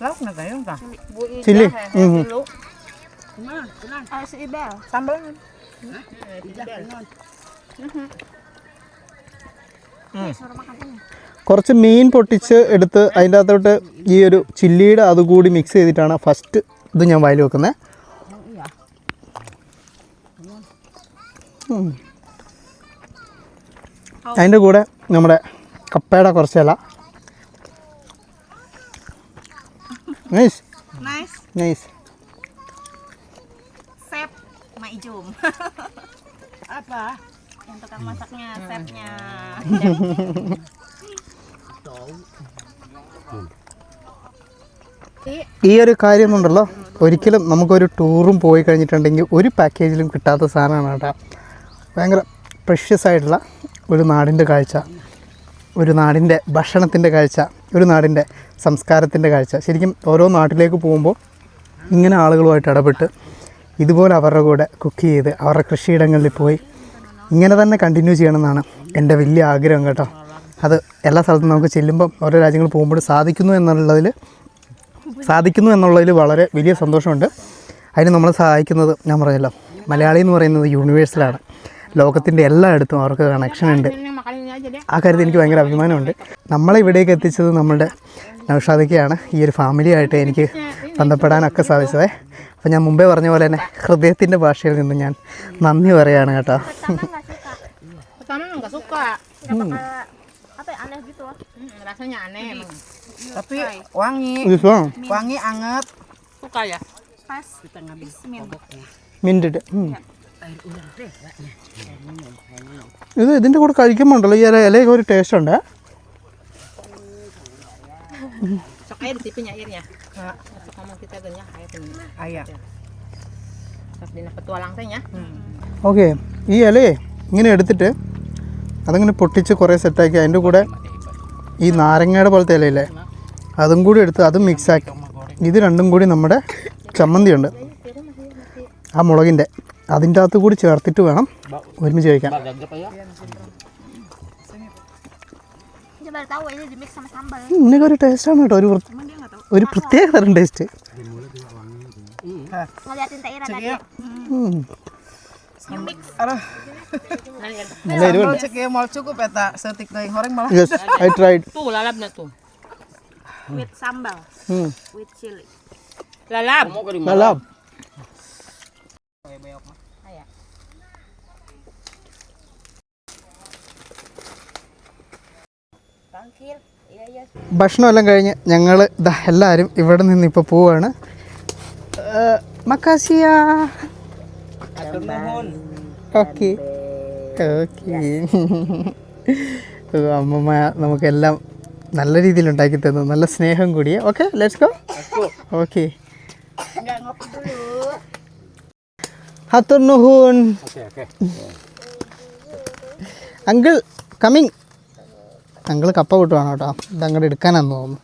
[SPEAKER 3] Lóc này phải không cả?
[SPEAKER 1] Chilli
[SPEAKER 3] Si Ibel. Sambal. Suruh makan ini.
[SPEAKER 1] കുറച്ച് മീൻ പൊട്ടിച്ച് എടുത്ത് അതിൻ്റെ അകത്തോട്ട് ഈ ഒരു ചില്ലിയുടെ അതുകൂടി മിക്സ് ചെയ്തിട്ടാണ് ഫസ്റ്റ് ഇത് ഞാൻ വായിൽ വെക്കുന്നത്. അതിൻ്റെ കൂടെ നമ്മുടെ കപ്പയുടെ കുറച്ച് ഇല. Nice
[SPEAKER 3] Nice.
[SPEAKER 1] Nice.
[SPEAKER 3] Chef Mak Ijum. Apa? Yang tukang masaknya, chefnya.
[SPEAKER 1] ഈ ഒരു കാര്യം ഉണ്ടല്ലോ, ഒരിക്കലും നമുക്കൊരു ടൂറും പോയി കഴിഞ്ഞിട്ടുണ്ടെങ്കിൽ ഒരു പാക്കേജിലും കിട്ടാത്ത സാധനമാണ് കേട്ടോ. ഭയങ്കര പ്രഷ്യസ് ആയിട്ടുള്ള ഒരു നാടിൻ്റെ കാഴ്ച, ഒരു നാടിൻ്റെ ഭക്ഷണത്തിൻ്റെ കാഴ്ച, ഒരു നാടിൻ്റെ സംസ്കാരത്തിൻ്റെ കാഴ്ച. ശരിക്കും ഓരോ നാട്ടിലേക്ക് പോകുമ്പോൾ ഇങ്ങനെ ആളുകളുമായിട്ട് ഇടപെട്ട് ഇതുപോലെ അവരുടെ കൂടെ കുക്ക് ചെയ്ത് അവരുടെ കൃഷിയിടങ്ങളിൽ പോയി ഇങ്ങനെ തന്നെ കണ്ടിന്യൂ ചെയ്യണമെന്നാണ് എൻ്റെ വലിയ ആഗ്രഹം കേട്ടോ. അത് എല്ലാ സ്ഥലത്തും നമുക്ക് ചെല്ലുമ്പം ഓരോ രാജ്യങ്ങൾ പോകുമ്പോൾ സാധിക്കുന്നു എന്നുള്ളതിൽ വളരെ വലിയ സന്തോഷമുണ്ട്. അതിന് നമ്മളെ സഹായിക്കുന്നത് ഞാൻ പറഞ്ഞല്ലോ, മലയാളി എന്ന് പറയുന്നത് യൂണിവേഴ്സലാണ്. ലോകത്തിൻ്റെ എല്ലായിടത്തും അവർക്ക് കണക്ഷൻ ഉണ്ട്. ആ കാര്യത്തിൽ എനിക്ക് ഭയങ്കര അഭിമാനമുണ്ട്. നമ്മളെ ഇവിടേക്ക് എത്തിച്ചത് നമ്മളുടെ നൗഷാദിക്കയാണ്. ഈ ഒരു ഫാമിലിയായിട്ട് എനിക്ക് ബന്ധപ്പെടാനൊക്കെ സാധിച്ചത്. അപ്പോൾ ഞാൻ മുമ്പേ പറഞ്ഞ പോലെ തന്നെ ഹൃദയത്തിൻ്റെ ഭാഷയിൽ നിന്ന് ഞാൻ നന്ദി പറയുകയാണ് കേട്ടോ.
[SPEAKER 3] Pertama nggak suka. Apa ya, aneh gitu. Rasanya aneh emang. Tapi wangi. Wangi anget. Suka ya? Pas. Kita ngambil boboknya.
[SPEAKER 1] Mint ഇത് ഇതിൻ്റെ കൂടെ കഴിക്കുമ്പോൾ ഉണ്ടല്ലോ ഈ ഇലയൊക്കെ ഒരു ടേസ്റ്റ് ഉണ്ട്.
[SPEAKER 3] Sok air ditipinya airnya. Masuk ngomong kita genya air ini. Ayah. Pas dina petualang teh nya.
[SPEAKER 1] Okay, ഈ ഇലയെ ഇങ്ങനെ എടുത്തിട്ട് അതങ്ങനെ പൊട്ടിച്ച് കുറേ സെറ്റാക്കി അതിൻ്റെ കൂടെ ഈ നാരങ്ങയുടെ പോലത്തെ ഇലയില്ലേ അതും കൂടി എടുത്ത് അതും മിക്സാക്കി ഇത് രണ്ടും കൂടി നമ്മുടെ ചമ്മന്തിയുണ്ട് ആ മുളകിൻ്റെ അതിൻ്റെ അകത്ത് കൂടി ചേർത്തിട്ട് വേണം ഒരുമിച്ച് കഴിക്കാൻ. ഇന്നൊക്കെ ഒരു ടേസ്റ്റാണ് കേട്ടോ, ഒരു പ്രത്യേക തരം ടേസ്റ്റ്. നല്ല എരിവുണ്ട്. Yes, I tried.
[SPEAKER 3] Tuh lalapnya tuh. With sambal. With chili.
[SPEAKER 1] Lalap. ഭക്ഷണമെല്ലാം കഴിഞ്ഞ് ഞങ്ങൾ എല്ലാവരും ഇവിടെ നിന്ന് ഇപ്പോൾ പോവാണ്. മക്കാസിയ. Okay okay. അമ്മമ്മ നമുക്കെല്ലാം നല്ല രീതിയിൽ ഉണ്ടാക്കി തന്നു, നല്ല സ്നേഹം കൂടിയേ. Okay, let's go. ഓക്കെ, ഹത്തുർനുഹൂൻ അങ്കിൾ കമ്മിങ്. അങ്കിൾ കപ്പ കൂട്ടുവാണ് കേട്ടോ, ഇതങ്ങോട്ട് എടുക്കാനാന്ന് തോന്നുന്നു.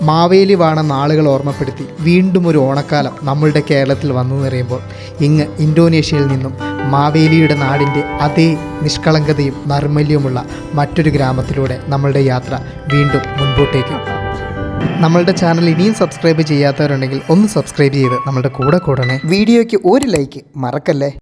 [SPEAKER 1] മാവേലി വാണ നാളുകൾ ഓർമ്മപ്പെടുത്തി വീണ്ടും ഒരു ഓണക്കാലം നമ്മളുടെ കേരളത്തിൽ വന്നു നിറയുമ്പോൾ ഇങ്ങ് ഇന്തോനേഷ്യയിൽ നിന്നും മാവേലിയുടെ നാടിൻ്റെ അതേ നിഷ്കളങ്കതയും നൈർമല്യവുമുള്ള മറ്റൊരു ഗ്രാമത്തിലൂടെ നമ്മളുടെ യാത്ര വീണ്ടും മുൻപോട്ടേക്ക്. നമ്മളുടെ ചാനൽ ഇനിയും സബ്സ്ക്രൈബ് ചെയ്യാത്തവരുണ്ടെങ്കിൽ ഒന്ന് സബ്സ്ക്രൈബ് ചെയ്ത് നമ്മളുടെ കൂടെ കൂടണേ. വീഡിയോയ്ക്ക് ഒരു ലൈക്ക് മറക്കല്ലേ.